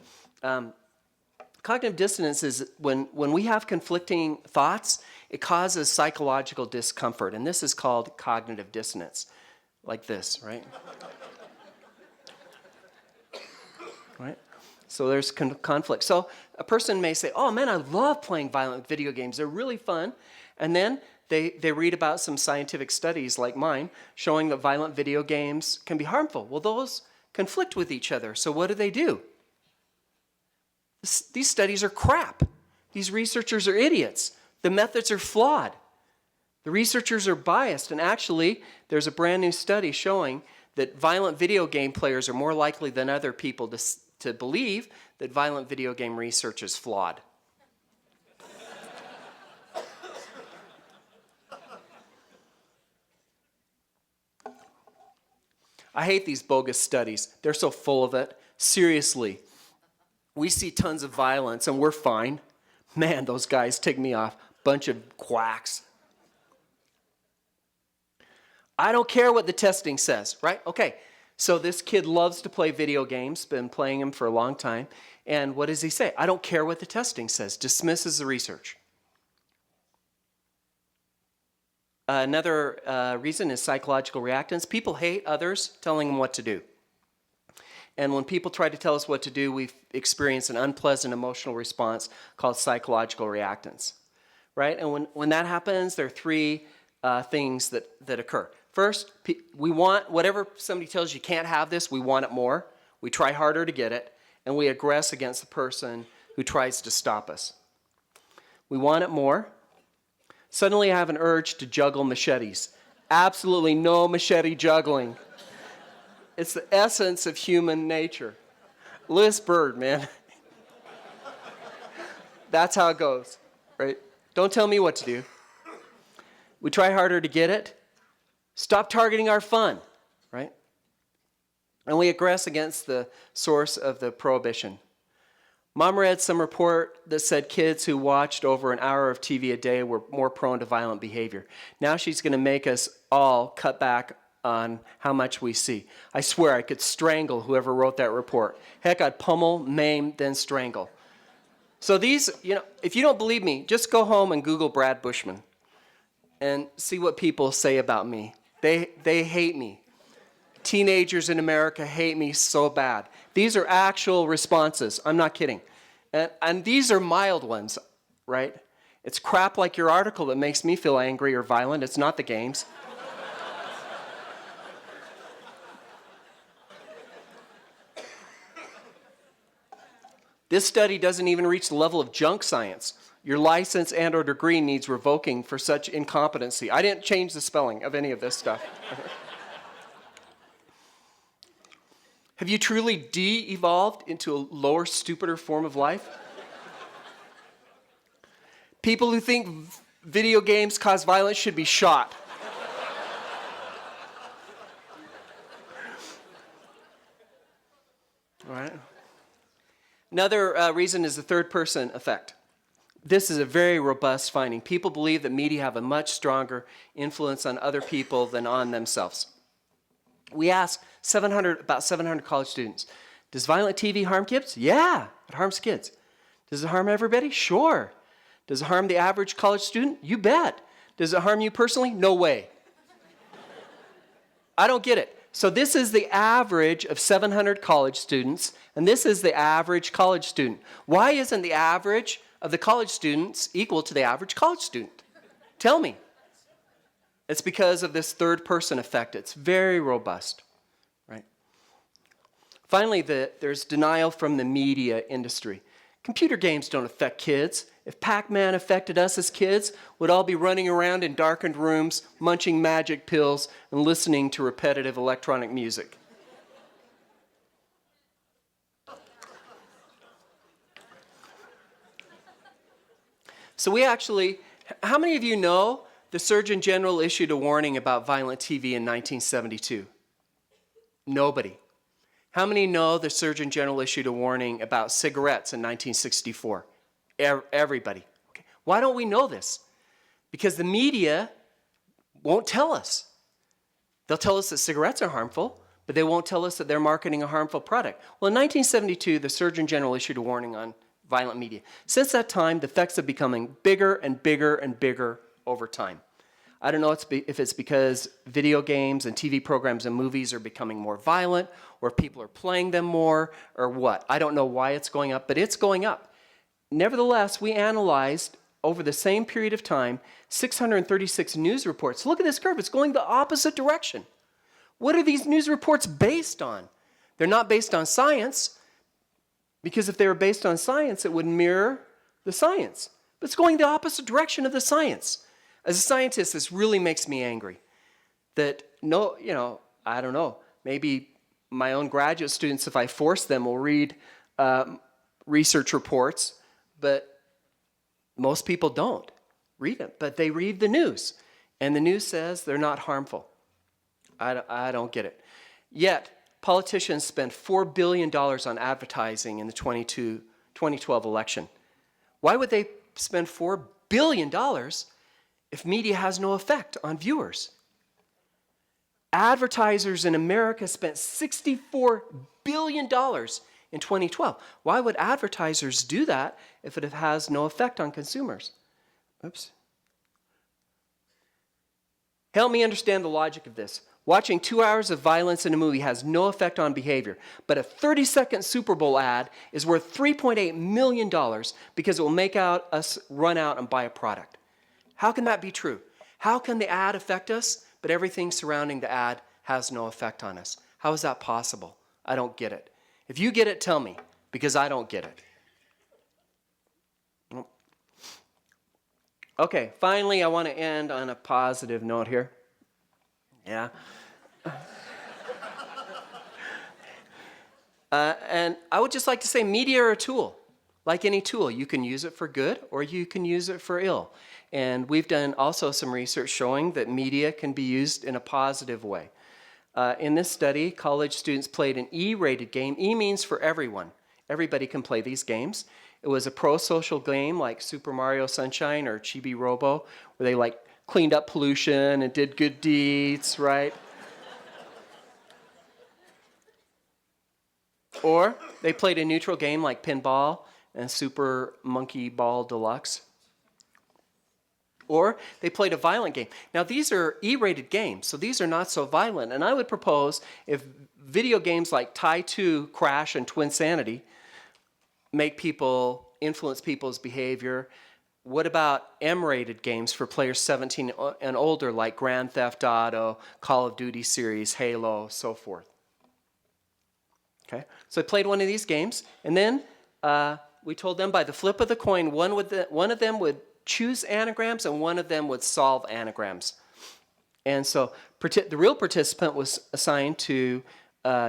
Speaker 3: Cognitive dissonance is when we have conflicting thoughts, it causes psychological discomfort. And this is called cognitive dissonance. Like this, right? Right? So there's conflict. So a person may say, oh man, I love playing violent video games. They're really fun. And then they read about some scientific studies like mine showing that violent video games can be harmful. Well, those conflict with each other. So what do? These studies are crap. These researchers are idiots. The methods are flawed. The researchers are biased. And actually, there's a brand new study showing that violent video game players are more likely than other people to believe that violent video game research is flawed. I hate these bogus studies. They're so full of it. Seriously. We see tons of violence and we're fine. Man, those guys tick me off. Bunch of quacks. I don't care what the testing says, right? Okay, so this kid loves to play video games, been playing them for a long time. And what does he say? I don't care what the testing says. Dismisses the research. Another reason is psychological reactance. People hate others telling them what to do. And when people try to tell us what to do, we experience an unpleasant emotional response called psychological reactance, right? And when that happens, there are three things that occur. First, we want whatever somebody tells you can't have this, we want it more. We try harder to get it, and we aggress against the person who tries to stop us. We want it more. Suddenly I have an urge to juggle machetes. Absolutely no machete juggling. It's the essence of human nature. Lewis Bird, man. That's how it goes, right? Don't tell me what to do. We try harder to get it. Stop targeting our fun, right? And we aggress against the source of the prohibition. Mom read some report that said kids who watched over an hour of TV a day were more prone to violent behavior. Now she's going to make us all cut back on how much we see. I swear I could strangle whoever wrote that report. Heck, I'd pummel, maim, then strangle. So these, if you don't believe me, just go home and Google Brad Bushman and see what people say about me. They hate me. Teenagers in America hate me so bad. These are actual responses. I'm not kidding. And these are mild ones, right? It's crap like your article that makes me feel angry or violent. It's not the games. This study doesn't even reach the level of junk science. Your license and or degree needs revoking for such incompetency. I didn't change the spelling of any of this stuff. Have you truly de-evolved into a lower, stupider form of life? People who think video games cause violence should be shot. All right. Another reason is the third person effect. This is a very robust finding. People believe that media have a much stronger influence on other people than on themselves. We asked about 700 college students, does violent TV harm kids? Yeah, it harms kids. Does it harm everybody? Sure. Does it harm the average college student? You bet. Does it harm you personally? No way. I don't get it. So this is the average of 700 college students, and this is the average college student. Why isn't the average of the college students equal to the average college student? Tell me. It's because of this third person effect. It's very robust, right? Finally, there's denial from the media industry. Computer games don't affect kids. If Pac-Man affected us as kids, we'd all be running around in darkened rooms, munching magic pills, and listening to repetitive electronic music. So how many of you know the Surgeon General issued a warning about violent TV in 1972? Nobody. How many know the Surgeon General issued a warning about cigarettes in 1964? Everybody. Okay. Why don't we know this? Because the media won't tell us. They'll tell us that cigarettes are harmful, but they won't tell us that they're marketing a harmful product. Well, in 1972, the Surgeon General issued a warning on violent media. Since that time, the effects are becoming bigger and bigger and bigger over time. I don't know if it's because video games and TV programs and movies are becoming more violent, or if people are playing them more, or what. I don't know why it's going up, but it's going up. Nevertheless, we analyzed over the same period of time 636 news reports. Look at this curve. It's going the opposite direction. What are these news reports based on? They're not based on science, because if they were based on science, it would mirror the science. But it's going the opposite direction of the science. As a scientist, this really makes me angry. That, I don't know, maybe my own graduate students, if I force them, will read research reports, but most people don't read them. But they read the news, and the news says they're not harmful. I don't get it. Yet, politicians spent $4 billion on advertising in the 2012 election. Why would they spend $4 billion if media has no effect on viewers? Advertisers in America spent $64 billion in 2012. Why would advertisers do that if it has no effect on consumers? Oops. Help me understand the logic of this. Watching 2 hours of violence in a movie has no effect on behavior, but a 30-second Super Bowl ad is worth $3.8 million because it will make us run out and buy a product. How can that be true? How can the ad affect us, but everything surrounding the ad has no effect on us? How is that possible? I don't get it. If you get it, tell me, because I don't get it. Okay, finally, I want to end on a positive note here. Yeah. And I would just like to say media are a tool. Like any tool, you can use it for good or you can use it for ill. And we've done also some research showing that media can be used in a positive way. In this study, college students played an E-rated game. E means for everyone. Everybody can play these games. It was a pro-social game like Super Mario Sunshine or Chibi Robo, where they like cleaned up pollution and did good deeds, right? Or they played a neutral game like Pinball and Super Monkey Ball Deluxe. Or they played a violent game. Now these are E-rated games, so these are not so violent. And I would propose if video games like Tie 2, Crash, and Twinsanity influence people's behavior, what about M-rated games for players 17 and older like Grand Theft Auto, Call of Duty series, Halo, so forth? Okay, so I played one of these games, and then we told them by the flip of the coin, one of them would choose anagrams and one of them would solve anagrams. And so the real participant was assigned to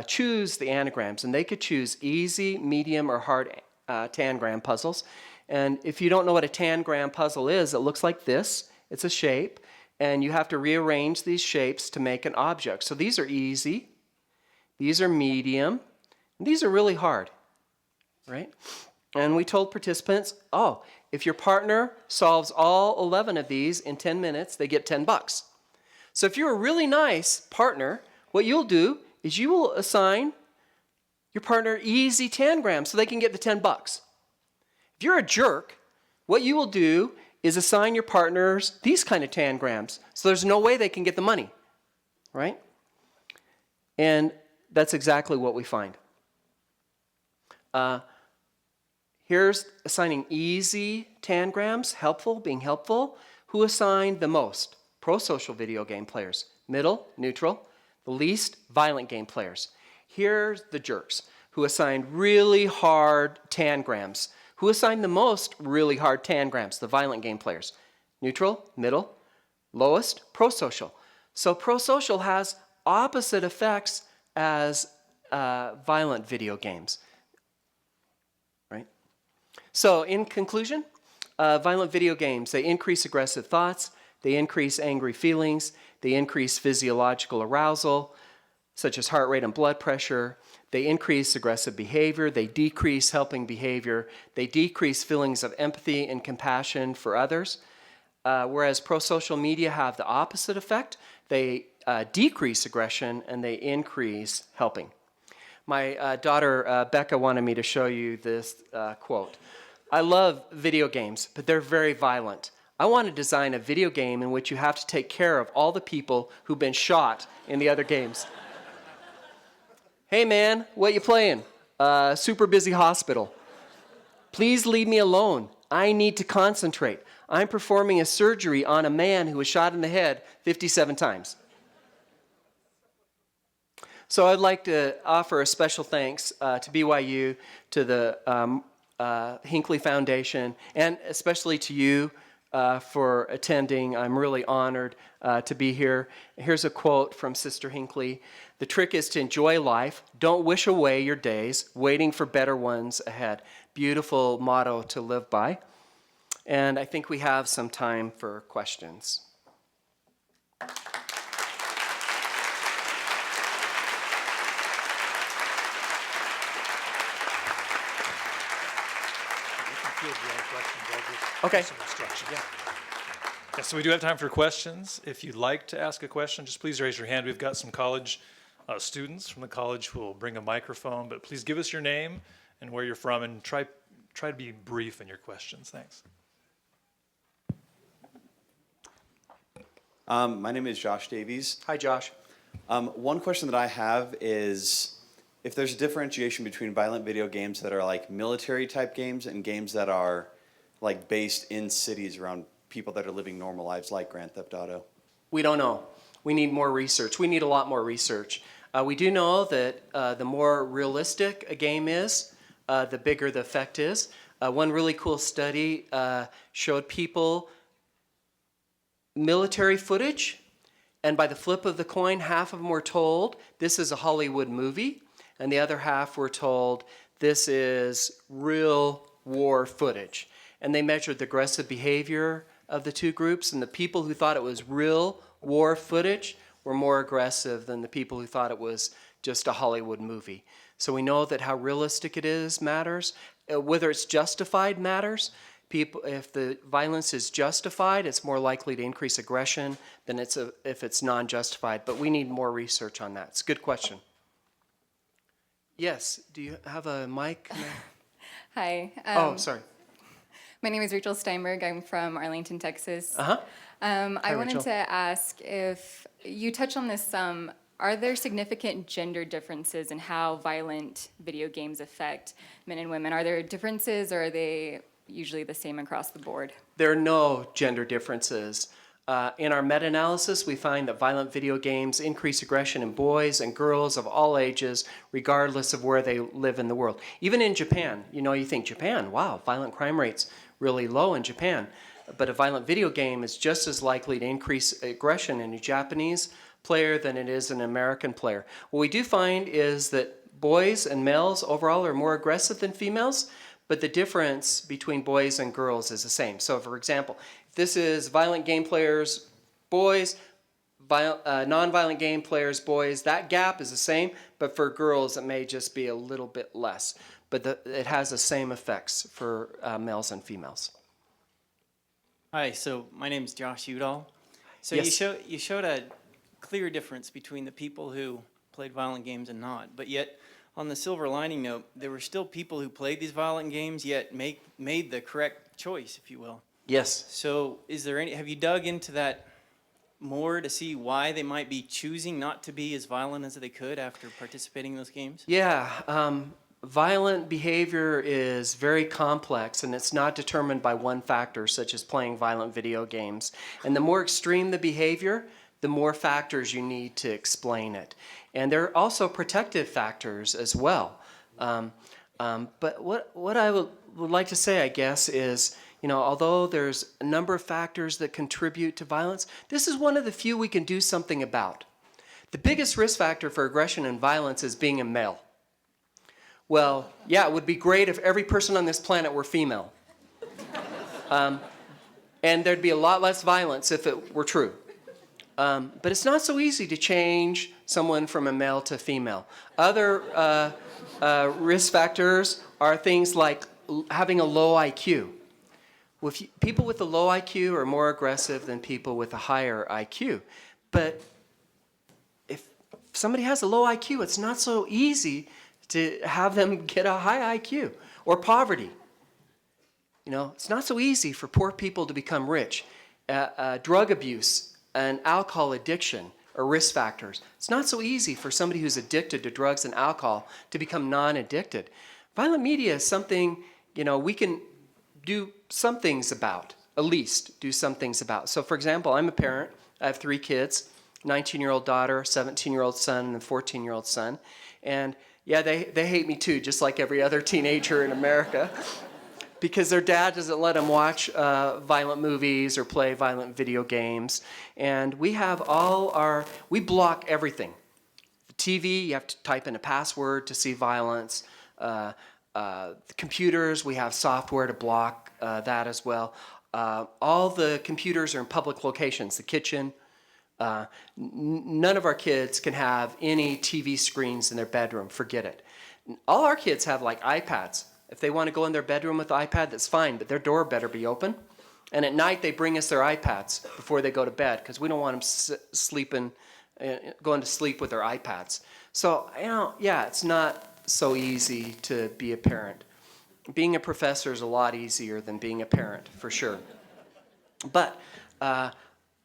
Speaker 3: choose the anagrams, and they could choose easy, medium, or hard tangram puzzles. And if you don't know what a tangram puzzle is, it looks like this. It's a shape, and you have to rearrange these shapes to make an object. So these are easy, these are medium, and these are really hard, right? And we told participants, if your partner solves all 11 of these in 10 minutes, they get $10. So if you're a really nice partner, what you'll do is you will assign your partner easy tangrams so they can get the $10. If you're a jerk, what you will do is assign your partners these kind of tangrams so there's no way they can get the money, right? And that's exactly what we find. Here's assigning easy tangrams, being helpful. Who assigned the most? Pro-social video game players. Middle, neutral. The least, violent game players. Here's the jerks, who assigned really hard tangrams. Who assigned the most really hard tangrams? The violent game players. Neutral, middle, lowest, pro-social. So pro-social has opposite effects as violent video games. So in conclusion, violent video games, they increase aggressive thoughts, they increase angry feelings, they increase physiological arousal, such as heart rate and blood pressure, they increase aggressive behavior, they decrease helping behavior, they decrease feelings of empathy and compassion for others, whereas pro-social media have the opposite effect. They decrease aggression and they increase helping. My daughter Becca wanted me to show you this quote. I love video games, but they're very violent. I want to design a video game in which you have to take care of all the people who've been shot in the other games. Hey man, what you playing? Super busy hospital. Please leave me alone. I need to concentrate. I'm performing a surgery on a man who was shot in the head 57 times. So I'd like to offer a special thanks to BYU, to the Hinckley Foundation, and especially to you for attending. I'm really honored to be here. Here's a quote from Sister Hinckley. The trick is to enjoy life. Don't wish away your days, waiting for better ones ahead. Beautiful motto to live by. And I think we have some time for questions. Okay.
Speaker 1: Yeah, so we do have time for questions. If you'd like to ask a question, just please raise your hand. We've got some college students from the college who will bring a microphone, but please give us your name and where you're from, and try to be brief in your questions. Thanks.
Speaker 6: My name is Josh Davies.
Speaker 3: Hi, Josh.
Speaker 6: One question that I have is if there's a differentiation between violent video games that are like military type games and games that are like based in cities around people that are living normal lives like Grand Theft Auto.
Speaker 3: We don't know. We need more research. We need a lot more research. We do know that the more realistic a game is, the bigger the effect is. One really cool study showed people military footage, and by the flip of the coin, half of them were told this is a Hollywood movie, and the other half were told this is real war footage. And they measured the aggressive behavior of the two groups, and the people who thought it was real war footage were more aggressive than the people who thought it was just a Hollywood movie. So we know that how realistic it is matters. Whether it's justified matters. People, if the violence is justified, it's more likely to increase aggression than if it's non-justified. But we need more research on that. It's a good question. Yes, do you have a mic?
Speaker 7: Hi.
Speaker 3: Oh, sorry.
Speaker 7: My name is Rachel Steinberg. I'm from Arlington, Texas.
Speaker 3: Uh-huh.
Speaker 7: I wanted
Speaker 3: Rachel.
Speaker 7: to ask if you touch on this some. Are there significant gender differences in how violent video games affect men and women? Are there differences, or are they usually the same across the board?
Speaker 3: There are no gender differences. In our meta-analysis, we find that violent video games increase aggression in boys and girls of all ages, regardless of where they live in the world. Even in Japan, you think Japan, wow, violent crime rates really low in Japan. But a violent video game is just as likely to increase aggression in a Japanese player than it is an American player. What we do find is that boys and males overall are more aggressive than females, but the difference between boys and girls is the same. So for example, if this is violent game players, boys, non-violent game players, boys, that gap is the same, but for girls it may just be a little bit less. But it has the same effects for males and females.
Speaker 8: Hi, so my name is Josh Udall. So
Speaker 3: Yes.
Speaker 8: you showed a clear difference between the people who played violent games and not, but yet on the silver lining note, there were still people who played these violent games yet made the correct choice, if you will.
Speaker 3: Yes.
Speaker 8: So have you dug into that more to see why they might be choosing not to be as violent as they could after participating in those games?
Speaker 3: Yeah, violent behavior is very complex, and it's not determined by one factor, such as playing violent video games. And the more extreme the behavior, the more factors you need to explain it. And there are also protective factors as well. But what I would like to say, I guess, is, although there's a number of factors that contribute to violence, this is one of the few we can do something about. The biggest risk factor for aggression and violence is being a male. Well, yeah, it would be great if every person on this planet were female. And there'd be a lot less violence if it were true. But it's not so easy to change someone from a male to female. Other risk factors are things like having a low IQ. People with a low IQ are more aggressive than people with a higher IQ. But if somebody has a low IQ, it's not so easy to have them get a high IQ. Or poverty. It's not so easy for poor people to become rich. Drug abuse and alcohol addiction are risk factors. It's not so easy for somebody who's addicted to drugs and alcohol to become non-addicted. Violent media is something, we can do some things about, at least do some things about. So for example, I'm a parent. I have 3 kids, 19-year-old daughter, 17-year-old son, and a 14-year-old son. And yeah, they hate me too, just like every other teenager in America, because their dad doesn't let them watch violent movies or play violent video games. And we have we block everything. The TV, you have to type in a password to see violence. The computers, we have software to block that as well. All the computers are in public locations, the kitchen. None of our kids can have any TV screens in their bedroom. Forget it. All our kids have like iPads. If they want to go in their bedroom with the iPad, that's fine, but their door better be open. And at night, they bring us their iPads before they go to bed because we don't want them going to sleep with their iPads. So, it's not so easy to be a parent. Being a professor is a lot easier than being a parent, for sure. But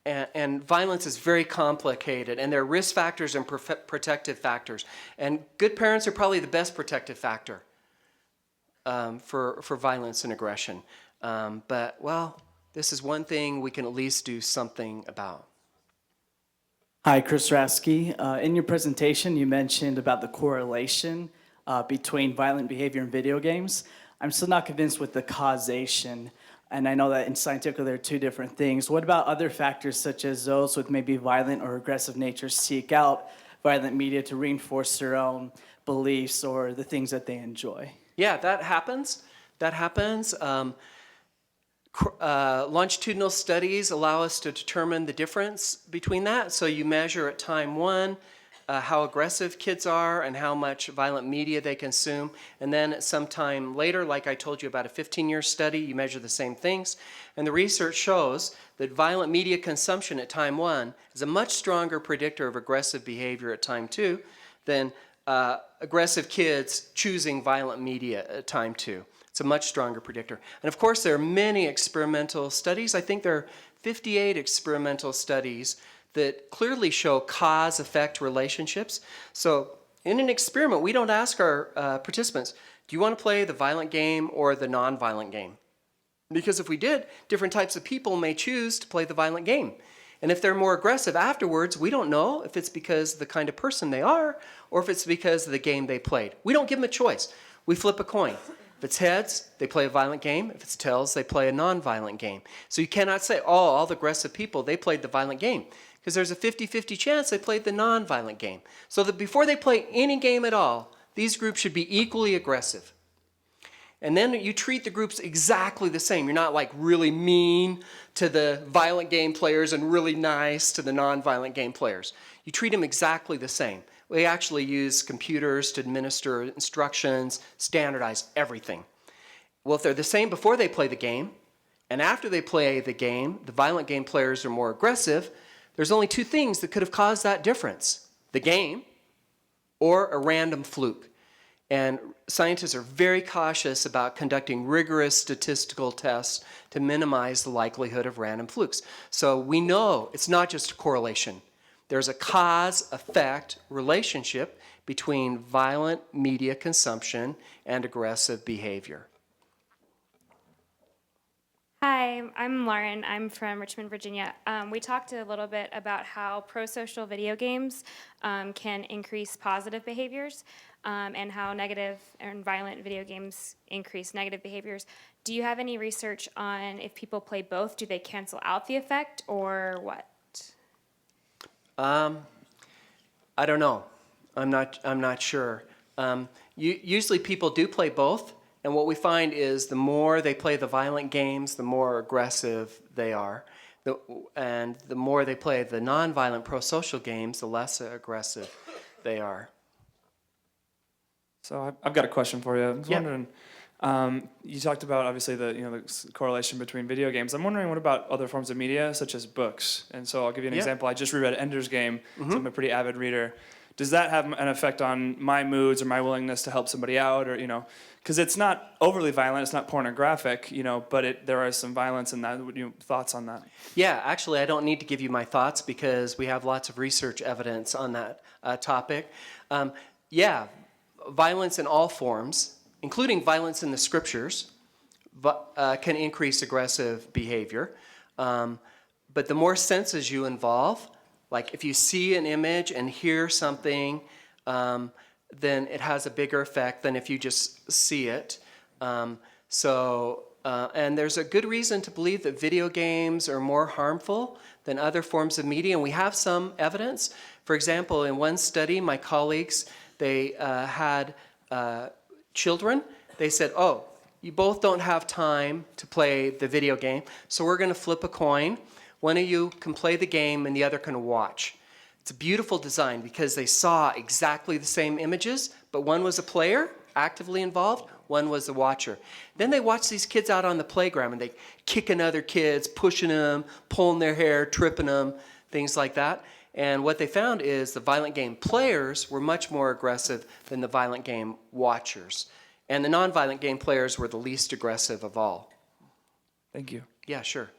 Speaker 3: and violence is very complicated, and there are risk factors and protective factors. And good parents are probably the best protective factor for violence and aggression. But, well, this is one thing we can at least do something about.
Speaker 9: Hi, Chris Rasky. In your presentation, you mentioned about the correlation between violent behavior and video games. I'm still not convinced with the causation, and I know that in scientific there are two different things. What about other factors such as those with maybe violent or aggressive natures seek out violent media to reinforce their own beliefs or the things that they enjoy?
Speaker 3: Yeah, that happens. That happens. Longitudinal studies allow us to determine the difference between that. So you measure at time 1 how aggressive kids are and how much violent media they consume. And then at some time later, like I told you about a 15-year study, you measure the same things. And the research shows that violent media consumption at time 1 is a much stronger predictor of aggressive behavior at time 2 than aggressive kids choosing violent media at time 2. It's a much stronger predictor. And of course, there are many experimental studies. I think there are 58 experimental studies that clearly show cause-effect relationships. So in an experiment, we don't ask our participants, do you want to play the violent game or the non-violent game? Because if we did, different types of people may choose to play the violent game. And if they're more aggressive afterwards, we don't know if it's because of the kind of person they are or if it's because of the game they played. We don't give them a choice. We flip a coin. If it's heads, they play a violent game. If it's tails, they play a non-violent game. So you cannot say, oh, all the aggressive people, they played the violent game. Because there's a 50-50 chance they played the non-violent game. So that before they play any game at all, these groups should be equally aggressive. And then you treat the groups exactly the same. You're not like really mean to the violent game players and really nice to the non-violent game players. You treat them exactly the same. We actually use computers to administer instructions, standardize everything. Well, if they're the same before they play the game, and after they play the game, the violent game players are more aggressive, there's only two things that could have caused that difference: the game or a random fluke. And scientists are very cautious about conducting rigorous statistical tests to minimize the likelihood of random flukes. So we know it's not just a correlation. There's a cause-effect relationship between violent media consumption and aggressive behavior.
Speaker 10: Hi, I'm Lauren. I'm from Richmond, Virginia. We talked a little bit about how pro-social video games can increase positive behaviors and how negative and violent video games increase negative behaviors. Do you have any research on if people play both, do they cancel out the effect or what?
Speaker 3: I don't know. I'm not sure. Usually people do play both. And what we find is the more they play the violent games, the more aggressive they are. And the more they play the non-violent pro-social games, the less aggressive they are.
Speaker 11: So I've got a question for you. I was wondering, you talked about obviously the correlation between video games. I'm wondering what about other forms of media such as books? And so I'll give you an example. I just reread Ender's Game, so I'm a pretty avid reader. Does that have an effect on my moods or my willingness to help somebody out, or because it's not overly violent, it's not pornographic, but there are some violence in that. Thoughts on that?
Speaker 3: Yeah, actually, I don't need to give you my thoughts because we have lots of research evidence on that topic. Violence in all forms, including violence in the scriptures, can increase aggressive behavior. But the more senses you involve, like if you see an image and hear something, then it has a bigger effect than if you just see it. And there's a good reason to believe that video games are more harmful than other forms of media, and we have some evidence. For example, in one study, my colleagues, they had children. They said, oh, you both don't have time to play the video game, so we're going to flip a coin. One of you can play the game and the other can watch. It's a beautiful design because they saw exactly the same images, but one was a player actively involved, one was a watcher. Then they watched these kids out on the playground and they kicking other kids, pushing them, pulling their hair, tripping them, things like that. And what they found is the violent game players were much more aggressive than the violent game watchers. And the non-violent game players were the least aggressive of all.
Speaker 11: Thank you.
Speaker 3: Yeah, sure.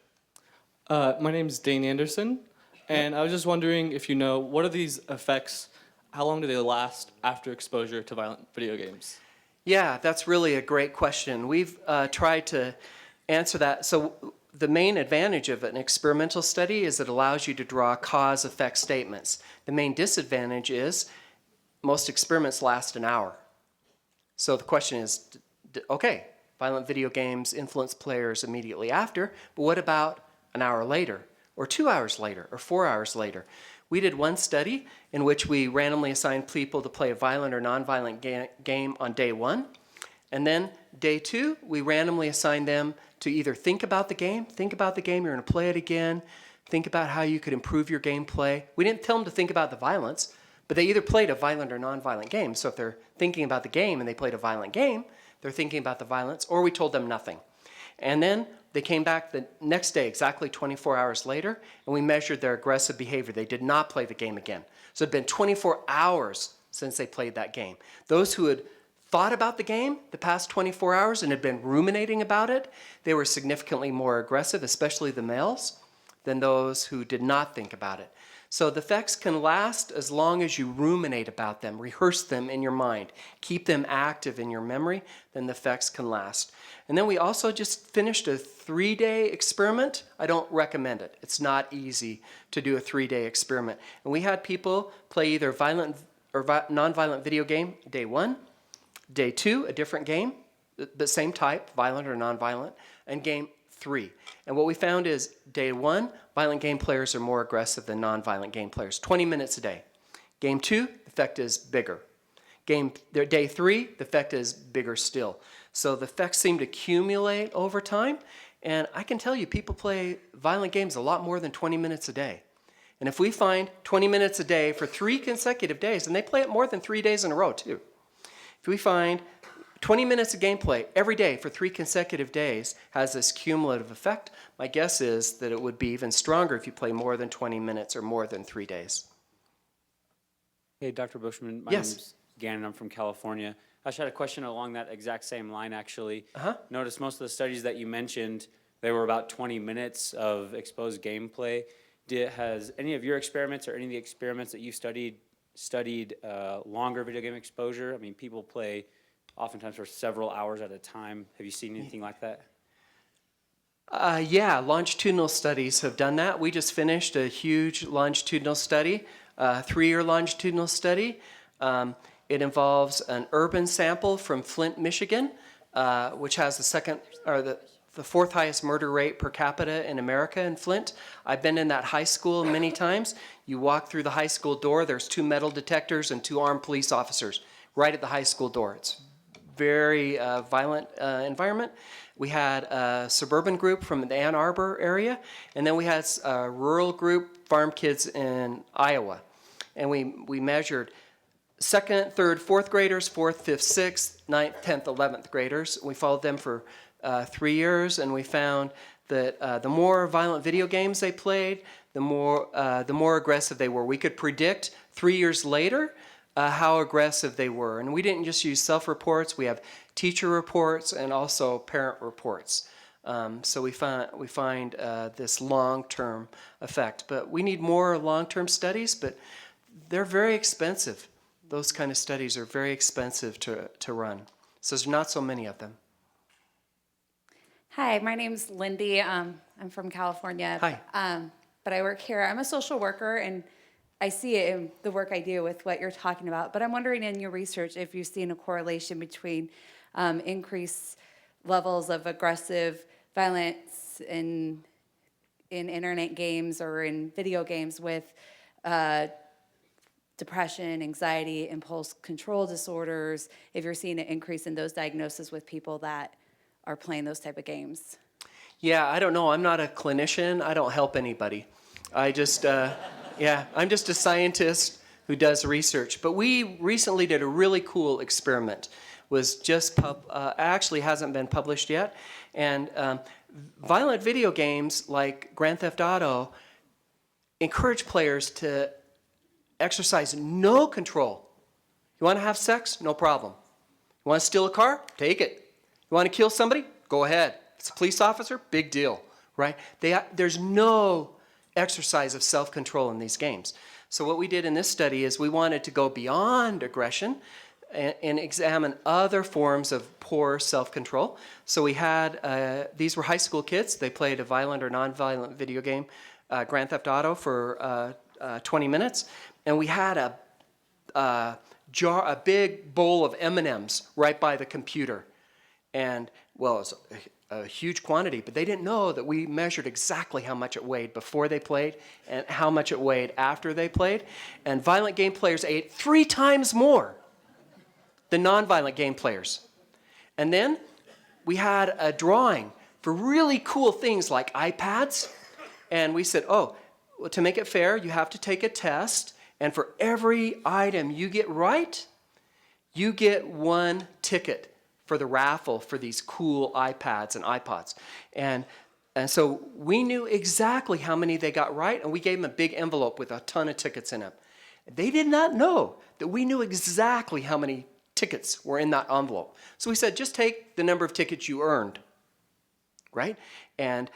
Speaker 12: My name's Dane Anderson, and I was just wondering if you know, what are these effects, how long do they last after exposure to violent video games?
Speaker 3: Yeah, that's really a great question. We've tried to answer that. So the main advantage of an experimental study is it allows you to draw cause-effect statements. The main disadvantage is most experiments last an hour. So the question is, okay, violent video games influence players immediately after, but what about an hour later, or 2 hours later, or 4 hours later? We did one study in which we randomly assigned people to play a violent or non-violent game on day 1, and then day 2, we randomly assigned them to either think about the game, you're going to play it again, think about how you could improve your gameplay. We didn't tell them to think about the violence, but they either played a violent or non-violent game. So if they're thinking about the game and they played a violent game, they're thinking about the violence, or we told them nothing. And then they came back the next day, exactly 24 hours later, and we measured their aggressive behavior. They did not play the game again. So it had been 24 hours since they played that game. Those who had thought about the game the past 24 hours and had been ruminating about it, they were significantly more aggressive, especially the males, than those who did not think about it. So the effects can last as long as you ruminate about them, rehearse them in your mind, keep them active in your memory, then the effects can last. And then we also just finished a 3-day experiment. I don't recommend it. It's not easy to do a 3-day experiment. And we had people play either violent or non-violent video game day 1, day 2, a different game, the same type, violent or non-violent, and game 3. And what we found is day 1, violent game players are more aggressive than non-violent game players, 20 minutes a day. Game 2, the effect is bigger. Day 3, the effect is bigger still. So the effects seem to accumulate over time, and I can tell you people play violent games a lot more than 20 minutes a day. And if we find 20 minutes a day for 3 consecutive days, and they play it more than 3 days in a row too, if we find 20 minutes of gameplay every day for 3 consecutive days has this cumulative effect, my guess is that it would be even stronger if you play more than 20 minutes or more than 3 days.
Speaker 13: Hey, Dr. Bushman, my
Speaker 3: Yes.
Speaker 13: name's Gannon, I'm from California. I just had a question along that exact same line, actually. Notice most of the studies that you mentioned, they were about 20 minutes of exposed gameplay. Has any of your experiments or any of the experiments that you studied longer video game exposure? I mean, people play oftentimes for several hours at a time. Have you seen anything like that?
Speaker 3: Yeah, longitudinal studies have done that. We just finished a huge longitudinal study, a 3-year longitudinal study. It involves an urban sample from Flint, Michigan, which has the 4th highest murder rate per capita in America in Flint. I've been in that high school many times. You walk through the high school door, there's 2 metal detectors and 2 armed police officers right at the high school door. It's very violent environment. We had a suburban group from the Ann Arbor area, and then we had a rural group, farm kids in Iowa. And we measured 2nd, 3rd, 4th graders, 4th, 5th, 6th, 9th, 10th, 11th graders. We followed them for 3 years, and we found that the more violent video games they played, the more aggressive they were. We could predict 3 years later how aggressive they were. And we didn't just use self-reports. We have teacher reports and also parent reports. So we find this long-term effect. But we need more long-term studies, but they're very expensive. Those kind of studies are very expensive to run. So there's not so many of them.
Speaker 14: Hi, my name's Lindy. I'm from California.
Speaker 3: Hi.
Speaker 14: But I work here. I'm a social worker, and I see it in the work I do with what you're talking about. But I'm wondering in your research if you've seen a correlation between increased levels of aggressive violence in internet games or in video games with depression, anxiety, impulse control disorders, if you're seeing an increase in those diagnoses with people that are playing those type of games.
Speaker 3: Yeah, I don't know. I'm not a clinician. I don't help anybody. I just, I'm just a scientist who does research. But we recently did a really cool experiment. Was just actually hasn't been published yet. And violent video games like Grand Theft Auto encourage players to exercise no control. You want to have sex? No problem. You want to steal a car? Take it. You want to kill somebody? Go ahead. It's a police officer? Big deal. right? There's no exercise of self-control in these games. So what we did in this study is we wanted to go beyond aggression and examine other forms of poor self-control. So we had, these were high school kids. They played a violent or non-violent video game, Grand Theft Auto, for 20 minutes. And we had a big bowl of M&Ms right by the computer. And, well, it was a huge quantity, but they didn't know that we measured exactly how much it weighed before they played and how much it weighed after they played. And violent game players ate 3 times more than non-violent game players. And then we had a drawing for really cool things like iPads. And we said, oh, well, to make it fair, you have to take a test. And for every item you get right, you get 1 ticket for the raffle for these cool iPads and iPods. And so we knew exactly how many they got right, and we gave them a big envelope with a ton of tickets in it. They did not know that we knew exactly how many tickets were in that envelope. So we said, just take the number of tickets you earned, right? And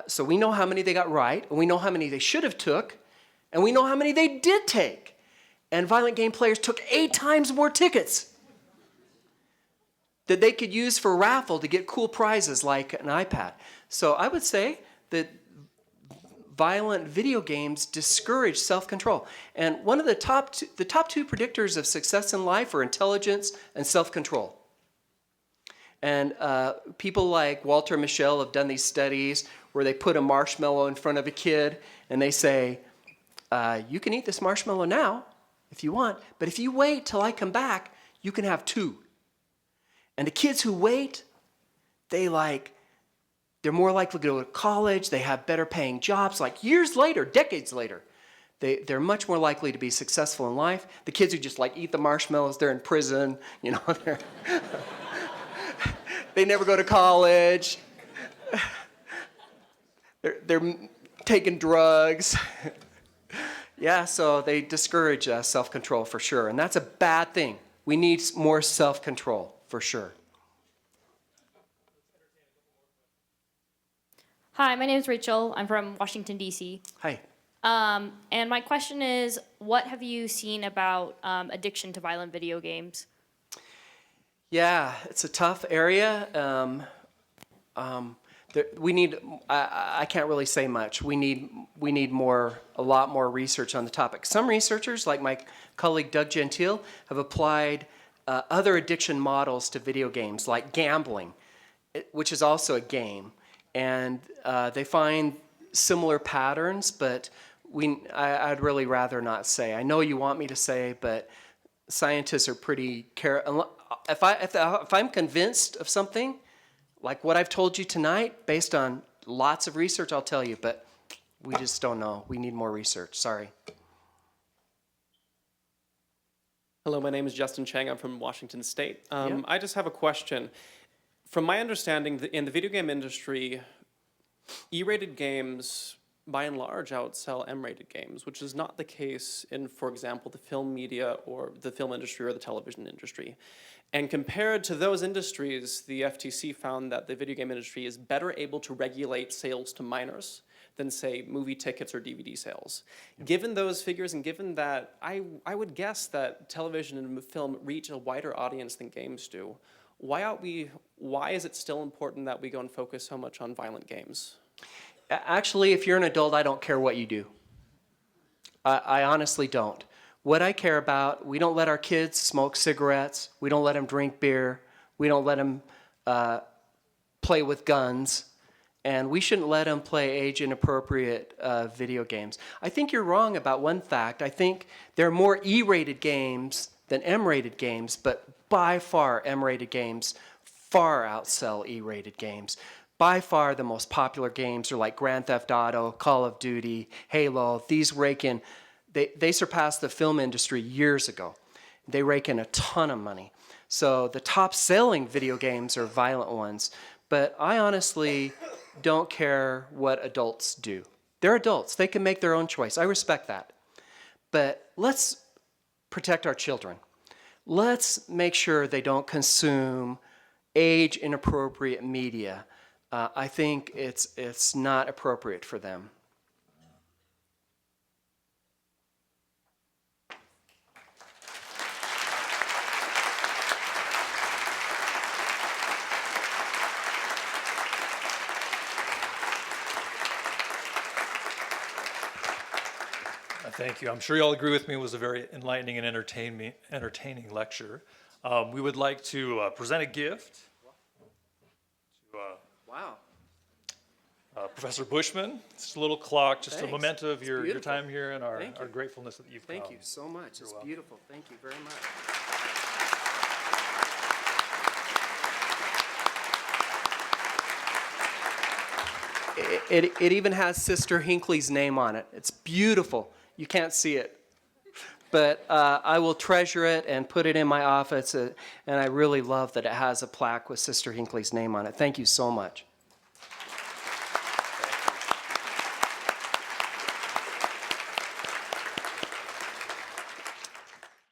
Speaker 3: so we know how many they got right, and we know how many they should have took, and we know how many they did take. And violent game players took 8 times more tickets that they could use for raffle to get cool prizes like an iPad. So I would say that violent video games discourage self-control. And one of the top two predictors of success in life are intelligence and self-control. And people like Walter and Michelle have done these studies where they put a marshmallow in front of a kid and they say, you can eat this marshmallow now if you want, but if you wait till I come back, you can have 2. And the kids who wait, they're more likely to go to college, they have better paying jobs, like years later, decades later. They're much more likely to be successful in life. The kids who just eat the marshmallows, they're in prison, they never go to college. They're taking drugs. Yeah, so they discourage self-control for sure, and that's a bad thing. We need more self-control. For sure.
Speaker 15: Hi, my name is Rachel. I'm from Washington, D.C.
Speaker 3: Hi.
Speaker 15: And my question is, what have you seen about addiction to violent video games?
Speaker 3: Yeah, it's a tough area. I can't really say much. We need a lot more research on the topic. Some researchers, like my colleague Doug Gentile, have applied other addiction models to video games, like gambling, which is also a game. And they find similar patterns, but I'd really rather not say. I know you want me to say, but scientists are pretty careful. If I'm convinced of something, like what I've told you tonight, based on lots of research, I'll tell you, but we just don't know. We need more research. Sorry.
Speaker 16: Hello, my name is Justin Chang. I'm from Washington State. I just have a question. From my understanding, in the video game industry, E-rated games, by and large, outsell M-rated games, which is not the case in, for example, the film media or the film industry or the television industry. And compared to those industries, the FTC found that the video game industry is better able to regulate sales to minors than, say, movie tickets or DVD sales. Given those figures and given that, I would guess that television and film reach a wider audience than games do. Why is it still important that we go and focus so much on violent games?
Speaker 3: Actually, if you're an adult, I don't care what you do. I honestly don't. What I care about, we don't let our kids smoke cigarettes. We don't let them drink beer. We don't let them play with guns. And we shouldn't let them play age-inappropriate video games. I think you're wrong about one fact. I think there are more E-rated games than M-rated games, but by far M-rated games far outsell E-rated games. By far the most popular games are like Grand Theft Auto, Call of Duty, Halo. These rake in, they surpassed the film industry years ago. They rake in a ton of money. So the top selling video games are violent ones. But I honestly don't care what adults do. They're adults. They can make their own choice. I respect that. But let's protect our children. Let's make sure they don't consume age-inappropriate media. I think it's not appropriate for them.
Speaker 1: Thank you. I'm sure you all agree with me. It was a very enlightening and entertaining lecture. We would like to present a gift to
Speaker 3: Wow.
Speaker 1: Professor Bushman. It's a little clock, just
Speaker 3: Thanks.
Speaker 1: a memento of your
Speaker 3: beautiful.
Speaker 1: time here and our
Speaker 3: Thank you.
Speaker 1: gratefulness that you've come.
Speaker 3: Thank you so much. It's beautiful. Thank you very much. It even has Sister Hinckley's name on it. It's beautiful. You can't see it. But I will treasure it and put it in my office, and I really love that it has a plaque with Sister Hinckley's name on it. Thank you so much.